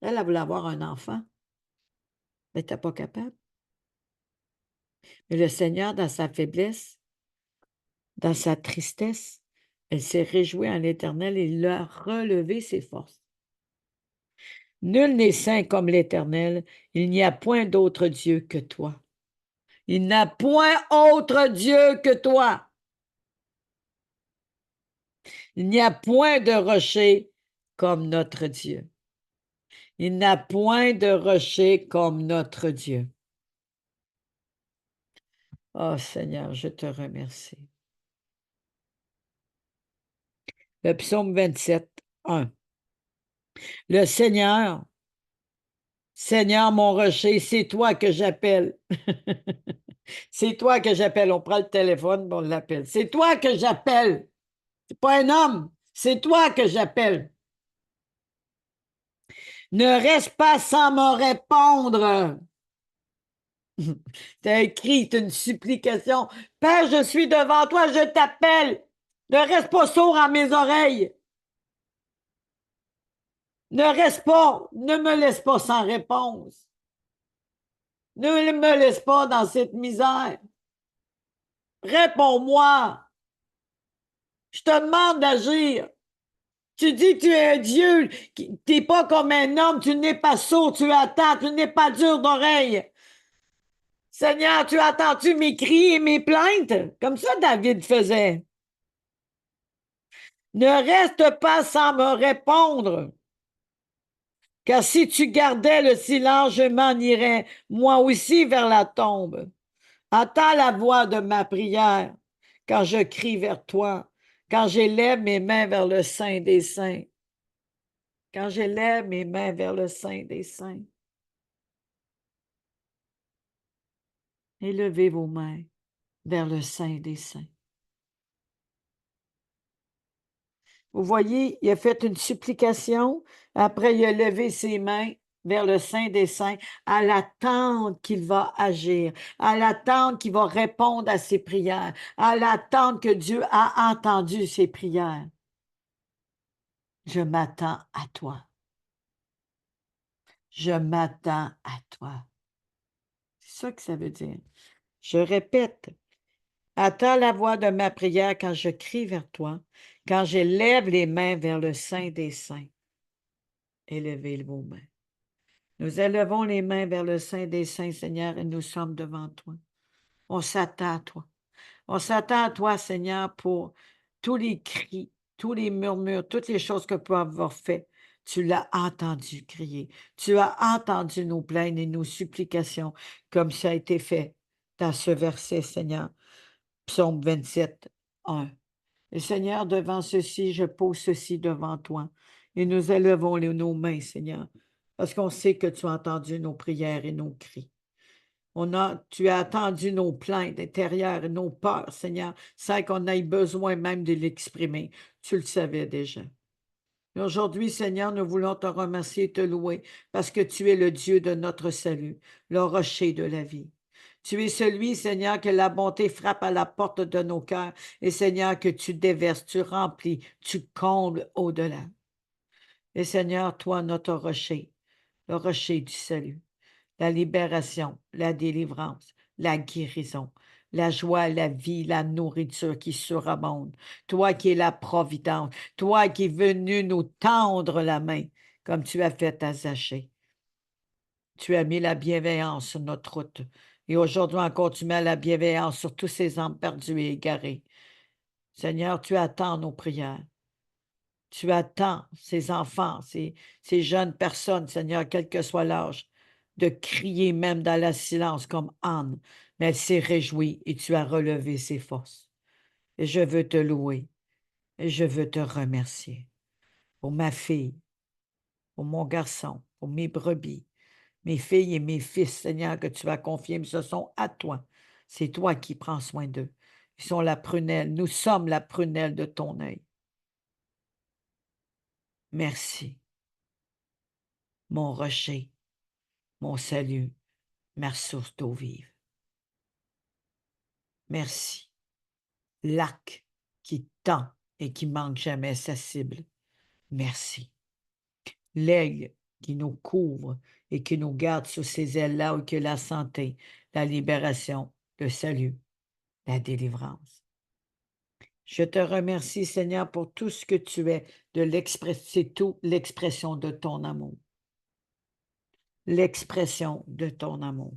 Elle voulait avoir un enfant, mais elle n'était pas capable. Mais le Seigneur, dans sa faiblesse, dans sa tristesse, elle s'est réjouie en l'Éternel et il a relevé ses forces. Nul n'est saint comme l'Éternel, il n'y a point d'autre Dieu que toi. Il n'y a point autre Dieu que toi. Il n'y a point de rocher comme notre Dieu. Il n'y a point de rocher comme notre Dieu. Oh Seigneur, je te remercie. Le psaume 27, 1. Le Seigneur, Seigneur mon rocher, c'est toi que j'appelle. C'est toi que j'appelle. On prend le téléphone, on l'appelle. C'est toi que j'appelle. C'est pas un homme, c'est toi que j'appelle. Ne reste pas sans me répondre. C'est écrit, c'est une supplication. Père, je suis devant toi, je t'appelle. Ne reste pas sourd à mes oreilles. Ne reste pas, ne me laisse pas sans réponse. Ne me laisse pas dans cette misère. Réponds-moi. Je te demande d'agir. Tu dis que tu es un Dieu, tu n'es pas comme un homme, tu n'es pas sourd, tu attends, tu n'es pas dur d'oreille. Seigneur, tu attends-tu mes cris et mes plaintes? Comme ça, David faisait. Ne reste pas sans me répondre. Car si tu gardais le silence, je m'en irais, moi aussi, vers la tombe. Attends la voix de ma prière quand je crie vers toi, quand j'élève mes mains vers le Saint des Saints. Quand j'élève mes mains vers le Saint des Saints. Élevez vos mains vers le Saint des Saints. Vous voyez, il a fait une supplication, après il a levé ses mains vers le Saint des Saints, à l'attente qu'il va agir, à l'attente qu'il va répondre à ses prières, à l'attente que Dieu a entendu ses prières. Je m'attends à toi. Je m'attends à toi. C'est ça que ça veut dire. Je répète, attends la voix de ma prière quand je crie vers toi, quand j'élève les mains vers le Saint des Saints. Élevez vos mains. Nous élevons les mains vers le Saint des Saints, Seigneur, et nous sommes devant toi. On s'attend à toi. On s'attend à toi, Seigneur, pour tous les cris, tous les murmures, toutes les choses que peut avoir fait. Tu l'as entendu crier. Tu as entendu nos plaintes et nos supplications, comme ça a été fait dans ce verset, Seigneur. Psaume 27, 1. Et Seigneur, devant ceci, je pose ceci devant toi. Et nous élevons nos mains, Seigneur, parce qu'on sait que tu as entendu nos prières et nos cris. Tu as attendu nos plaintes intérieures et nos peurs, Seigneur, sans qu'on ait besoin même de l'exprimer. Tu le savais déjà. Et aujourd'hui, Seigneur, nous voulons te remercier et te louer parce que tu es le Dieu de notre salut, le rocher de la vie. Tu es celui, Seigneur, que la bonté frappe à la porte de nos cœurs et, Seigneur, que tu déverses, tu remplis, tu combles au-delà. Et, Seigneur, toi, notre rocher, le rocher du salut, la libération, la délivrance, la guérison, la joie, la vie, la nourriture qui surabonde. Toi qui es la providence, toi qui es venu nous tendre la main, comme tu as fait à Zachée. Tu as mis la bienveillance sur notre route. Et aujourd'hui encore, tu mets la bienveillance sur tous ces âmes perdues et égarées. Seigneur, tu attends nos prières. Tu attends ces enfants, ces jeunes personnes, Seigneur, quel que soit l'âge, de crier même dans le silence comme Anne. Mais elle s'est réjouie et tu as relevé ses forces. Et je veux te louer et je veux te remercier pour ma fille, pour mon garçon, pour mes brebis, mes filles et mes fils, Seigneur, que tu as confiés, mais ce sont à toi. C'est toi qui prends soin d'eux. Ils sont la prunelle. Nous sommes la prunelle de ton œil. Merci, mon rocher, mon salut, ma source d'eau vive. Merci, l'arc qui tend et qui manque jamais sa cible. Merci. L'aigle qui nous couvre et qui nous garde sous ses ailes là où que la santé, la libération, le salut, la délivrance. Je te remercie, Seigneur, pour tout ce que tu es, c'est tout l'expression de ton amour. L'expression de ton amour.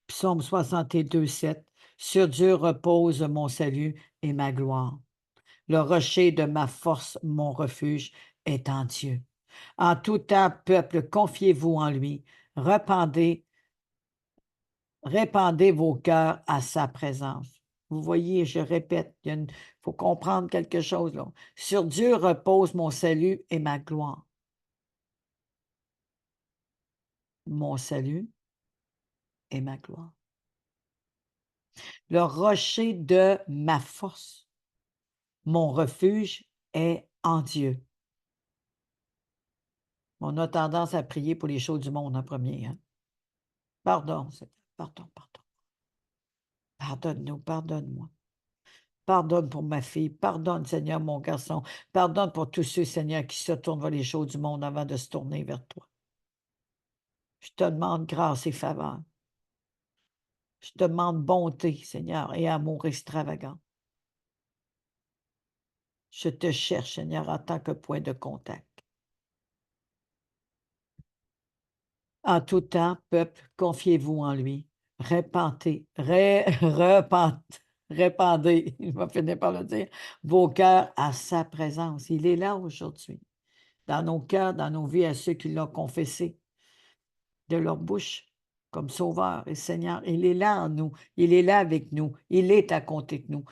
Psaume 62, 7. Sur Dieu repose mon salut et ma gloire. Le rocher de ma force, mon refuge, est en Dieu. En tout temps, peuple, confiez-vous en lui. Répandez vos cœurs à sa présence. Vous voyez, je répète, il faut comprendre quelque chose là. Sur Dieu repose mon salut et ma gloire. Mon salut et ma gloire. Le rocher de ma force. Mon refuge est en Dieu. On a tendance à prier pour les choses du monde en premier. Hein? Pardon, pardon. Pardonne-nous, pardonne-moi. Pardonne pour ma fille, pardonne, Seigneur, mon garçon. Pardonne pour tous ceux, Seigneur, qui se tournent vers les choses du monde avant de se tourner vers toi. Je te demande grâce et faveur. Je te demande bonté, Seigneur, et amour extravagant. Je te cherche, Seigneur, en tant que point de contact. En tout temps, peuple, confiez-vous en lui. Répandez, répandez, il va finir par le dire, vos cœurs à sa présence. Il est là aujourd'hui, dans nos cœurs, dans nos vies, à ceux qui l'ont confessé de leur bouche comme Sauveur et Seigneur. Il est là en nous, il est là avec nous, il est à côté de nous.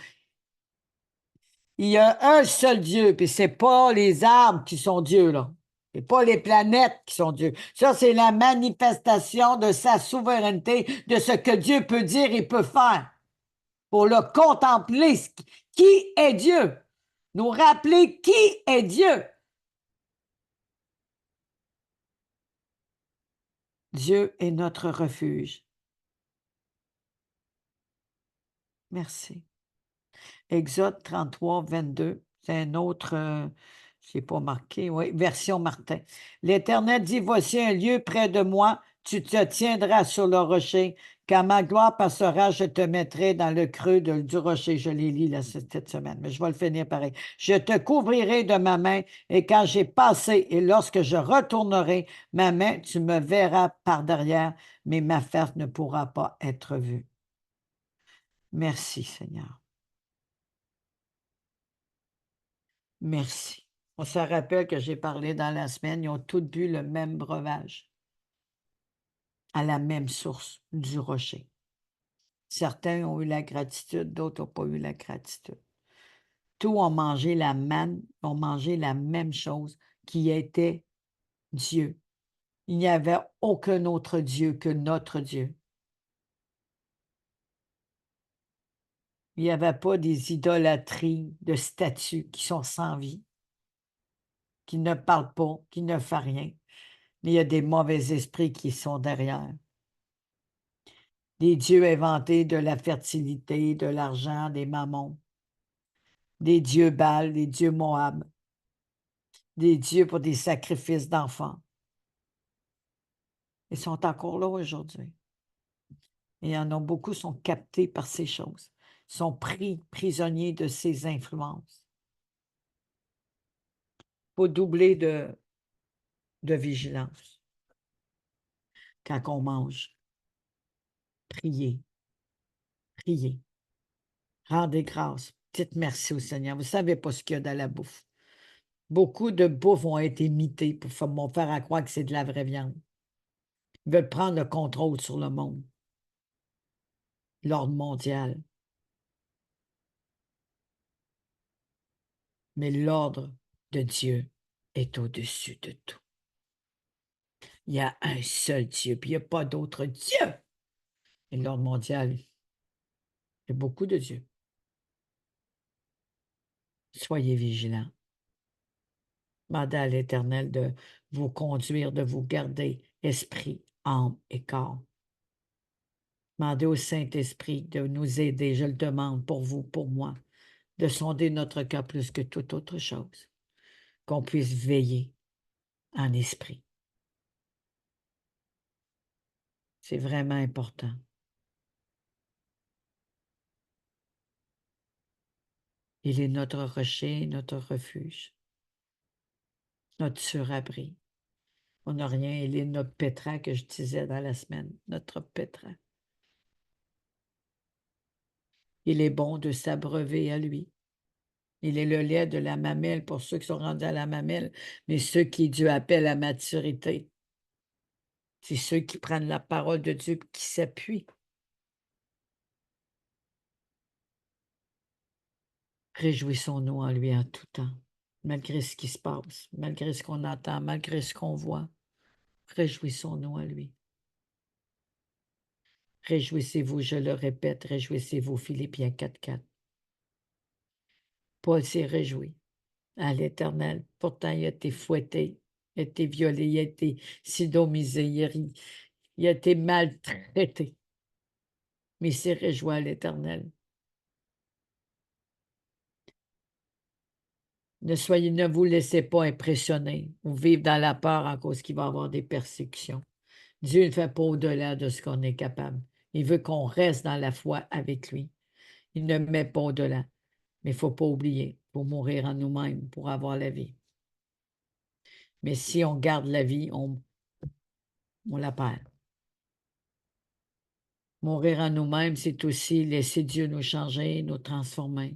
Il y a un seul Dieu, puis c'est pas les arbres qui sont Dieu, là. C'est pas les planètes qui sont Dieu. Ça, c'est la manifestation de sa souveraineté, de ce que Dieu peut dire et peut faire. Pour le contempler, qui est Dieu. Nous rappeler qui est Dieu. Dieu est notre refuge. Merci. Exode 33, 22, c'est Je n'ai pas marqué, oui, version Martin. L'Éternel dit, voici un lieu près de moi, tu te tiendras sur le rocher. Quand ma gloire passera, je te mettrai dans le creux du rocher. Je l'ai lu là, cette semaine, mais je vais le finir pareil. Je te couvrirai de ma main, et quand j'ai passé, et lorsque je retournerai ma main, tu me verras par derrière, mais ma face ne pourra pas être vue. Merci, Seigneur. Merci. On se rappelle que j'ai parlé dans la semaine, ils ont tous bu le même breuvage, à la même source du rocher. Certains ont eu la gratitude, d'autres n'ont pas eu la gratitude. Tous ont mangé la manne, ont mangé la même chose, qui était Dieu. Il n'y avait aucun autre Dieu que notre Dieu. Il n'y avait pas des idolâtries de statues qui sont sans vie, qui ne parlent pas, qui ne font rien. Mais il y a des mauvais esprits qui sont derrière. Des dieux inventés de la fertilité, de l'argent, des mammons. Des dieux Baal, des dieux Moab. Des dieux pour des sacrifices d'enfants. Ils sont encore là aujourd'hui. Et il y en a beaucoup qui sont captés par ces choses, sont pris prisonniers de ces influences. Il faut doubler de vigilance quand on mange. Priez, priez. Rendez grâce. Dites merci au Seigneur. Vous ne savez pas ce qu'il y a dans la bouffe. Beaucoup de bouffe ont été imitées pour faire à croire que c'est de la vraie viande. Ils veulent prendre le contrôle sur le monde. L'ordre mondial. Mais l'ordre de Dieu est au-dessus de tout. Il y a un seul Dieu, puis il n'y a pas d'autre Dieu. Et l'ordre mondial, il y a beaucoup de dieux. Soyez vigilants. Demandez à l'Éternel de vous conduire, de vous garder esprit, âme et corps. Demandez au Saint-Esprit de nous aider, je le demande pour vous, pour moi, de sonder notre cœur plus que toute autre chose, qu'on puisse veiller en esprit. C'est vraiment important. Il est notre rocher, notre refuge, notre surabri. On n'a rien, il est notre pétrin que je disais dans la semaine, notre pétrin. Il est bon de s'abreuver à lui. Il est le lait de la mamelle pour ceux qui sont rendus à la mamelle, mais ceux qui Dieu appelle à maturité. C'est ceux qui prennent la parole de Dieu et qui s'appuient. Réjouissons-nous en lui en tout temps, malgré ce qui se passe, malgré ce qu'on entend, malgré ce qu'on voit. Réjouissons-nous en lui. Réjouissez-vous, je le répète, réjouissez-vous, Philippiens 4:4. Paul s'est réjoui à l'Éternel. Pourtant, il a été fouetté, il a été violé, il a été sodomisé, il a été maltraité. Mais il s'est réjoui à l'Éternel. Ne vous laissez pas impressionner ou vivre dans la peur en cause qu'il va y avoir des persécutions. Dieu ne fait pas au-delà de ce qu'on est capable. Il veut qu'on reste dans la foi avec lui. Il ne met pas au-delà. Mais il ne faut pas oublier, il faut mourir en nous-mêmes pour avoir la vie. Mais si on garde la vie, on la perd. Mourir en nous-mêmes, c'est aussi laisser Dieu nous changer, nous transformer.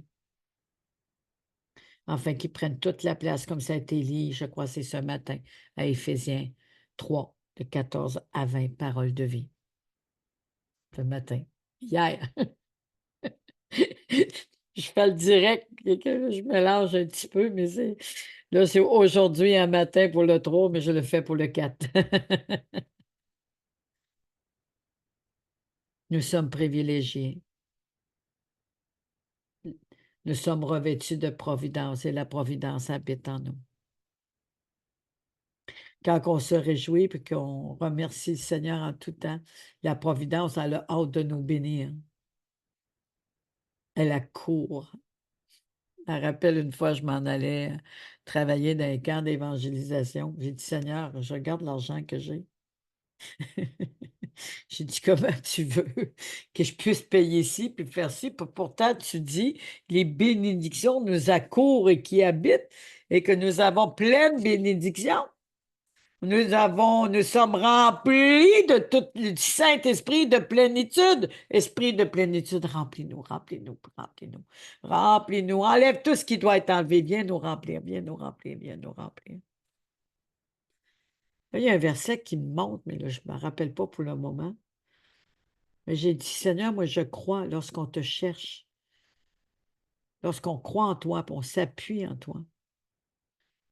Afin qu'il prenne toute la place, comme ça a été dit, je crois que c'est ce matin, à Éphésiens 3, de 14 à 20, paroles de vie. Ce matin, hier. Je fais le direct, je mélange un petit peu, mais c'est aujourd'hui un matin pour le 3, mais je le fais pour le 4. Nous sommes privilégiés. Nous sommes revêtus de providence et la providence habite en nous. Quand on se réjouit et qu'on remercie le Seigneur en tout temps, la providence a le hâte de nous bénir. Elle accourt Je me rappelle une fois, je m'en allais travailler dans un camp d'évangélisation. J'ai dit: «Seigneur, je regarde l'argent que j'ai.» J'ai dit: «Comment tu veux que je puisse payer ci puis faire ci? Pourtant tu dis: "Les bénédictions nous accourent et qui habitent" et que nous avons pleine bénédiction. Nous sommes remplis de tout le Saint-Esprit de plénitude. Esprit de plénitude, remplis-nous, remplis-nous, remplis-nous, remplis-nous. Enlève tout ce qui doit être enlevé. Viens nous remplir, viens nous remplir, viens nous remplir.» Là, il y a un verset qui me monte, mais là, je ne me rappelle pas pour le moment. Mais j'ai dit: «Seigneur, moi, je crois lorsqu'on te cherche, lorsqu'on croit en toi, puis on s'appuie en toi,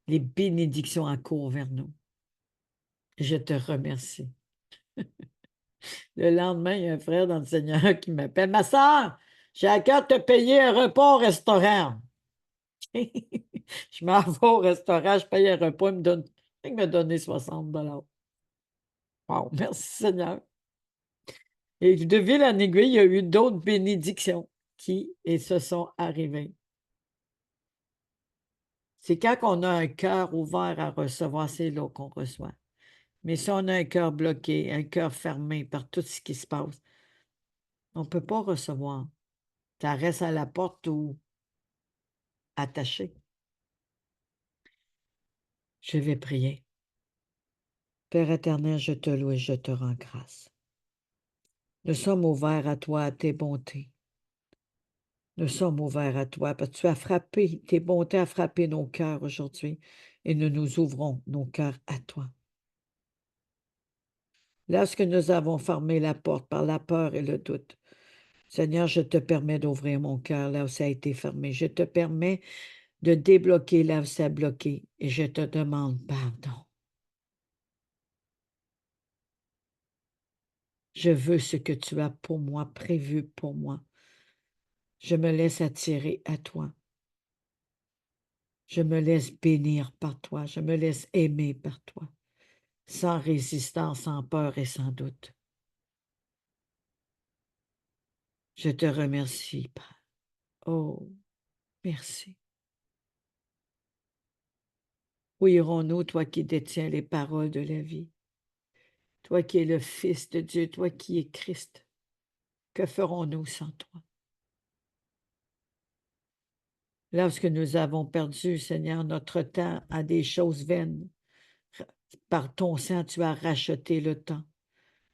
les bénédictions accourent vers nous. Je te remercie.» Le lendemain, il y a un frère dans le Seigneur qui m'appelle: «Ma sœur, j'ai à cœur de te payer un repas au restaurant.» Je m'en vais au restaurant, je paye un repas, il m'a donné 60 $. Wow, merci Seigneur. Et de fil en aiguille, il y a eu d'autres bénédictions qui se sont arrivées. C'est quand on a un cœur ouvert à recevoir, c'est là qu'on reçoit. Mais si on a un cœur bloqué, un cœur fermé par tout ce qui se passe, on ne peut pas recevoir. Ça reste à la porte ou attaché. Je vais prier. Père éternel, je te loue et je te rends grâce. Nous sommes ouverts à toi, à tes bontés. Nous sommes ouverts à toi parce que tu as frappé, tes bontés ont frappé nos cœurs aujourd'hui et nous nous ouvrons nos cœurs à toi. Lorsque nous avons fermé la porte par la peur et le doute, Seigneur, je te permets d'ouvrir mon cœur là où ça a été fermé. Je te permets de débloquer là où ça a bloqué et je te demande pardon. Je veux ce que tu as pour moi, prévu pour moi. Je me laisse attirer à toi. Je me laisse bénir par toi. Je me laisse aimer par toi. Sans résistance, sans peur et sans doute. Je te remercie, Père. Oh, merci. Où irons-nous, toi qui détiens les paroles de la vie? Toi qui es le Fils de Dieu, toi qui es Christ. Que ferons-nous sans toi? Lorsque nous avons perdu, Seigneur, notre temps à des choses vaines, par ton sang, tu as racheté le temps.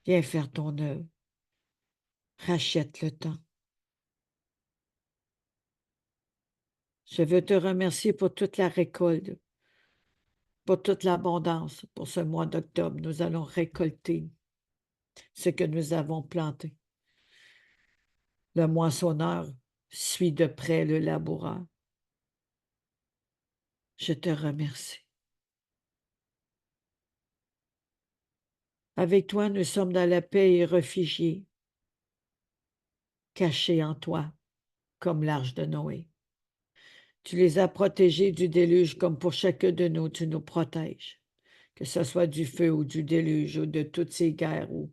Viens faire ton œuvre. Rachète le temps. Je veux te remercier pour toute la récolte, pour toute l'abondance. Pour ce mois d'octobre, nous allons récolter ce que nous avons planté. Le moissonneur suit de près le laboureur. Je te remercie. Avec toi, nous sommes dans la paix et réfugiés, cachés en toi, comme l'arche de Noé. Tu les as protégés du déluge comme pour chacun de nous, tu nous protèges. Que ce soit du feu ou du déluge ou de toutes ces guerres ou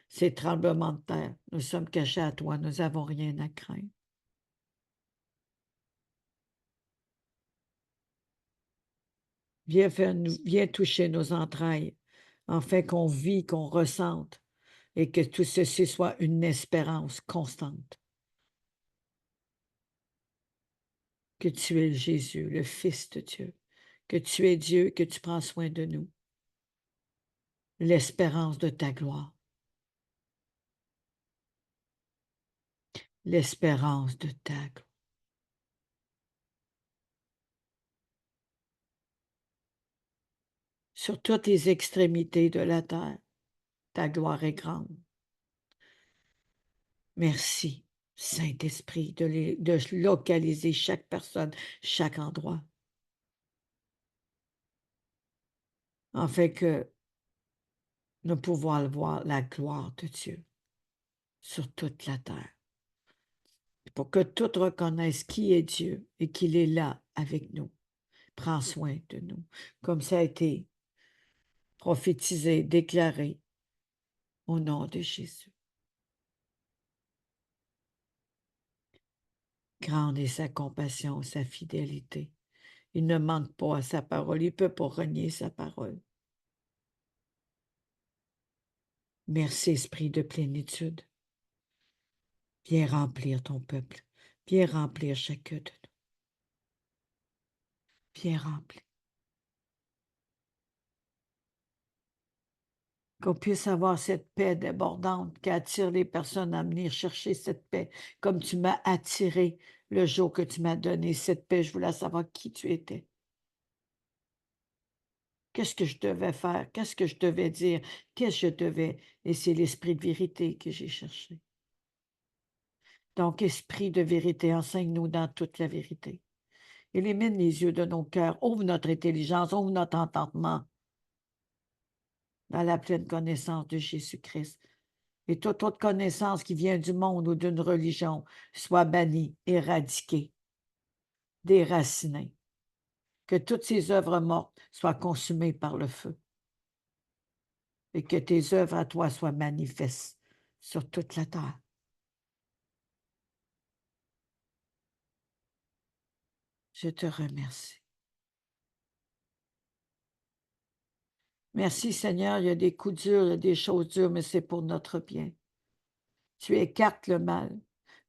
ces tremblements de terre, nous sommes cachés à toi, nous n'avons rien à craindre. Viens toucher nos entrailles, afin qu'on vit, qu'on ressente, et que tout ceci soit une espérance constante. Que tu es Jésus, le Fils de Dieu, que tu es Dieu, que tu prends soin de nous. L'espérance de ta gloire. L'espérance de ta gloire. Sur toutes les extrémités de la terre, ta gloire est grande. Merci, Saint-Esprit, de localiser chaque personne, chaque endroit, afin que nous pouvons voir la gloire de Dieu sur toute la terre, pour que tout reconnaisse qui est Dieu et qu'il est là avec nous, prend soin de nous, comme ça a été prophétisé, déclaré, au nom de Jésus. Grande est sa compassion, sa fidélité. Il ne manque pas à sa parole. Il ne peut pas renier sa parole. Merci, Esprit de plénitude. Viens remplir ton peuple. Viens remplir chacun de nous. Viens remplir. Qu'on puisse avoir cette paix débordante qui attire les personnes à venir chercher cette paix, comme tu m'as attiré le jour que tu m'as donné cette paix. Je voulais savoir qui tu étais. Qu'est-ce que je devais faire? Qu'est-ce que je devais dire? Qu'est-ce que je devais... Et c'est l'esprit de vérité que j'ai cherché. Donc, esprit de vérité, enseigne-nous dans toute la vérité. Élimine les yeux de nos cœurs, ouvre notre intelligence, ouvre notre entendement dans la pleine connaissance de Jésus-Christ. Et toute autre connaissance qui vient du monde ou d'une religion soit bannie, éradiquée, déracinée. Que toutes ces œuvres mortes soient consumées par le feu. Et que tes œuvres à toi soient manifestes sur toute la terre. Je te remercie. Merci Seigneur, il y a des coups durs, il y a des choses dures, mais c'est pour notre bien. Tu écartes le mal.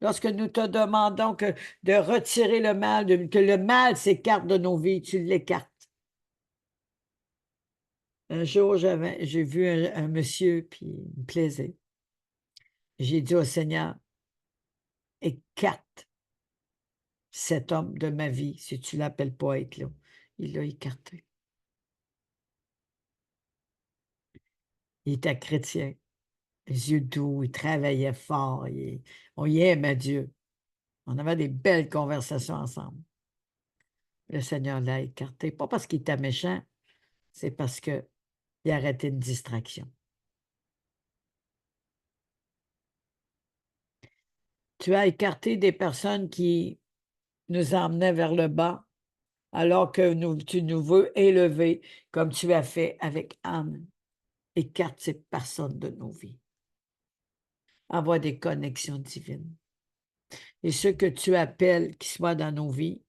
Lorsque nous te demandons de retirer le mal, que le mal s'écarte de nos vies, tu l'écartes. Un jour, j'ai vu un monsieur, puis il me plaisait. J'ai dit au Seigneur, écarte cet homme de ma vie, si tu ne l'appelles pas être là. Il l'a écarté. Il était chrétien, les yeux doux, il travaillait fort, on y aimait Dieu. On avait des belles conversations ensemble. Le Seigneur l'a écarté, pas parce qu'il était méchant, c'est parce qu'il a arrêté une distraction. Tu as écarté des personnes qui nous emmenaient vers le bas, alors que tu nous veux élever, comme tu as fait avec Anne. Écarte ces personnes de nos vies. Envoie des connexions divines. Et ceux que tu appelles qui soient dans nos vies,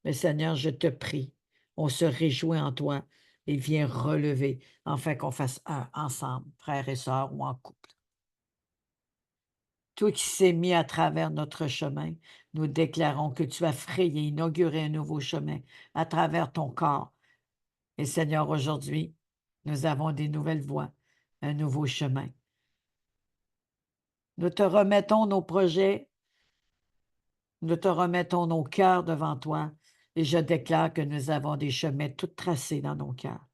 mais Seigneur, je te prie, on se réjouit en toi et viens relever, afin qu'on fasse un ensemble, frères et sœurs ou en couple. Tout qui s'est mis à travers notre chemin, nous déclarons que tu as frayé, inauguré un nouveau chemin à travers ton corps. Et Seigneur, aujourd'hui, nous avons des nouvelles voies, un nouveau chemin. Nous te remettons nos projets, nous te remettons nos cœurs devant toi, et je déclare que nous avons des chemins tout tracés dans nos cœurs.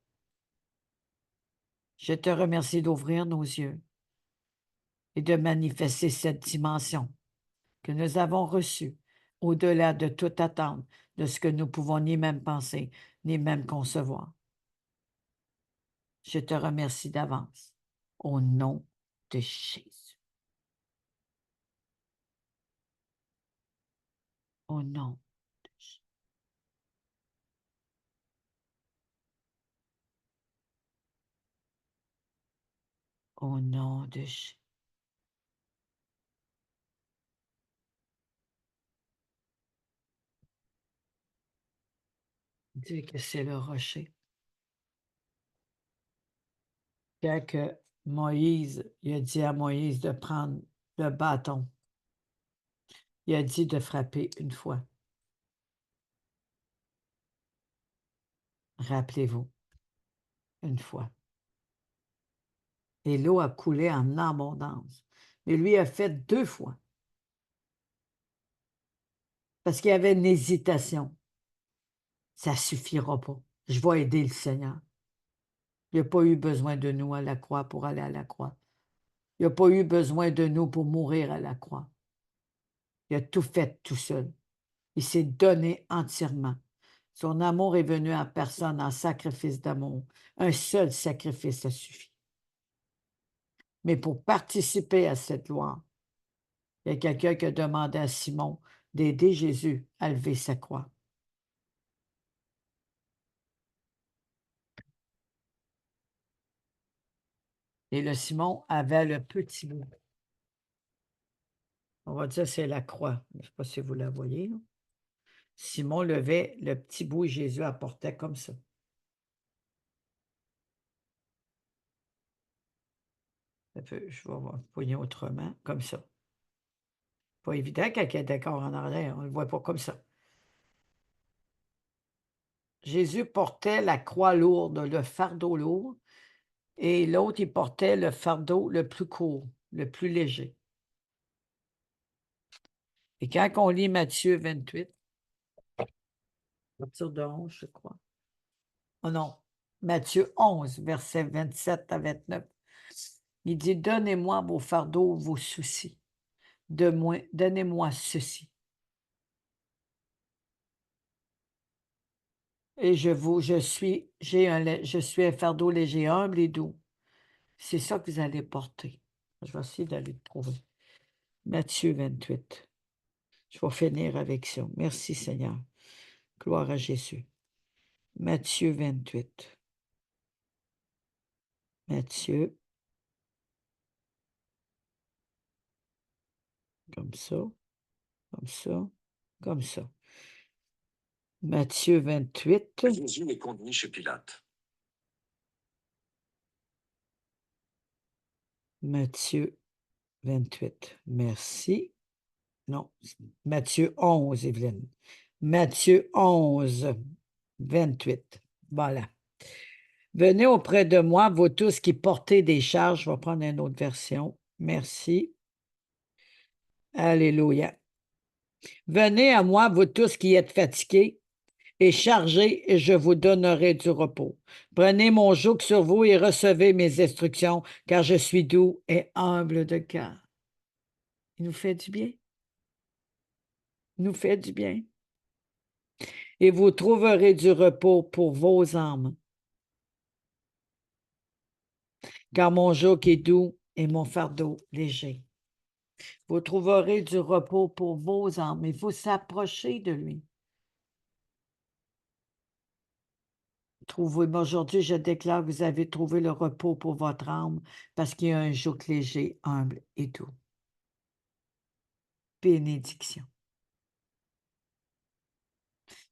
Je te remercie d'ouvrir nos yeux et de manifester cette dimension que nous avons reçue au-delà de toute attente de ce que nous pouvons ni même penser, ni même concevoir. Je te remercie d'avance, au nom de Jésus. Au nom de Jésus. Au nom de Jésus. Dieu que c'est le rocher. Quand que Moïse, il a dit à Moïse de prendre le bâton, il a dit de frapper une fois. Rappelez-vous, une fois. Et l'eau a coulé en abondance. Mais lui a fait 2 fois. Parce qu'il y avait une hésitation. Ça ne suffira pas. Je vais aider le Seigneur. Il n'a pas eu besoin de nous à la croix pour aller à la croix. Il n'a pas eu besoin de nous pour mourir à la croix. Il a tout fait tout seul. Il s'est donné entièrement. Son amour est venu à personne en sacrifice d'amour. Un seul sacrifice a suffi. Mais pour participer à cette gloire, il y a quelqu'un qui a demandé à Simon d'aider Jésus à lever sa croix. Et le Simon avait le petit bout. On va dire c'est la croix. Je ne sais pas si vous la voyez, là. Simon levait le petit bout et Jésus apportait comme ça. Je vais poigner autrement, comme ça. Pas évident quand il y a d'accord en arrière, on ne le voit pas comme ça. Jésus portait la croix lourde, le fardeau lourd, et l'autre, il portait le fardeau le plus court, le plus léger. Et quand on lit Matthieu 28, à partir de 11, je crois. Oh non, Matthieu 11, versets 27 à 29. Il dit, « Donnez-moi vos fardeaux, vos soucis. Donnez-moi ceci. Et je suis un fardeau léger, humble et doux. C'est ça que vous allez porter. » Je vais essayer d'aller le trouver. Matthieu 28. Je vais finir avec ça. Merci Seigneur. Gloire à Jésus. Matthieu 28. Matthieu. Comme ça. Comme ça. Comme ça. Matthieu 28. Jésus est conduit chez Pilate. Matthieu 28. Merci. Non, Matthieu 11, Evelyne. Matthieu 11, 28. Voilà. Venez auprès de moi, vous tous qui portez des charges. Je vais prendre une autre version. Merci. Alléluia. Venez à moi, vous tous qui êtes fatigués et chargés, et je vous donnerai du repos. Prenez mon joug sur vous et recevez mes instructions, car je suis doux et humble de cœur. Il nous fait du bien. Il nous fait du bien. Et vous trouverez du repos pour vos âmes. Car mon joug est doux et mon fardeau léger. Vous trouverez du repos pour vos âmes. Il faut s'approcher de lui. Trouvez-moi aujourd'hui, je déclare que vous avez trouvé le repos pour votre âme parce qu'il y a un joug léger, humble et doux. Bénédiction.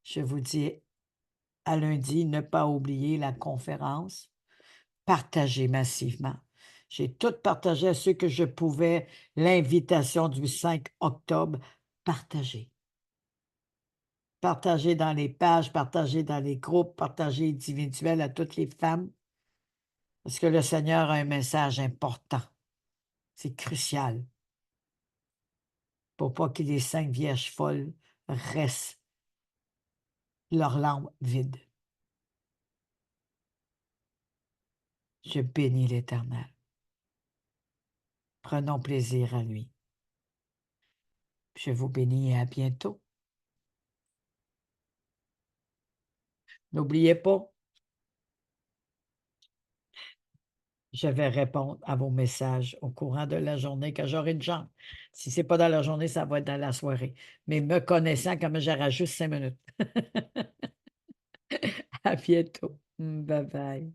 Je vous dis à lundi, ne pas oublier la conférence. Partagez massivement. J'ai tout partagé à ceux que je pouvais. L'invitation du 5 octobre, partagez. Partagez dans les pages, partagez dans les groupes, partagez individuels à toutes les femmes. Parce que le Seigneur a un message important. C'est crucial. Pour pas que les 5 vierges folles restent leur lampe vide. Je bénis l'Éternel. Prenons plaisir à lui. Je vous bénis et à bientôt. N'oubliez pas, je vais répondre à vos messages au courant de la journée quand j'aurai une chance. Si ce n'est pas dans la journée, ça va être dans la soirée. Mais me connaissant, comme j'aurai juste 5 minutes. À bientôt. Bye bye.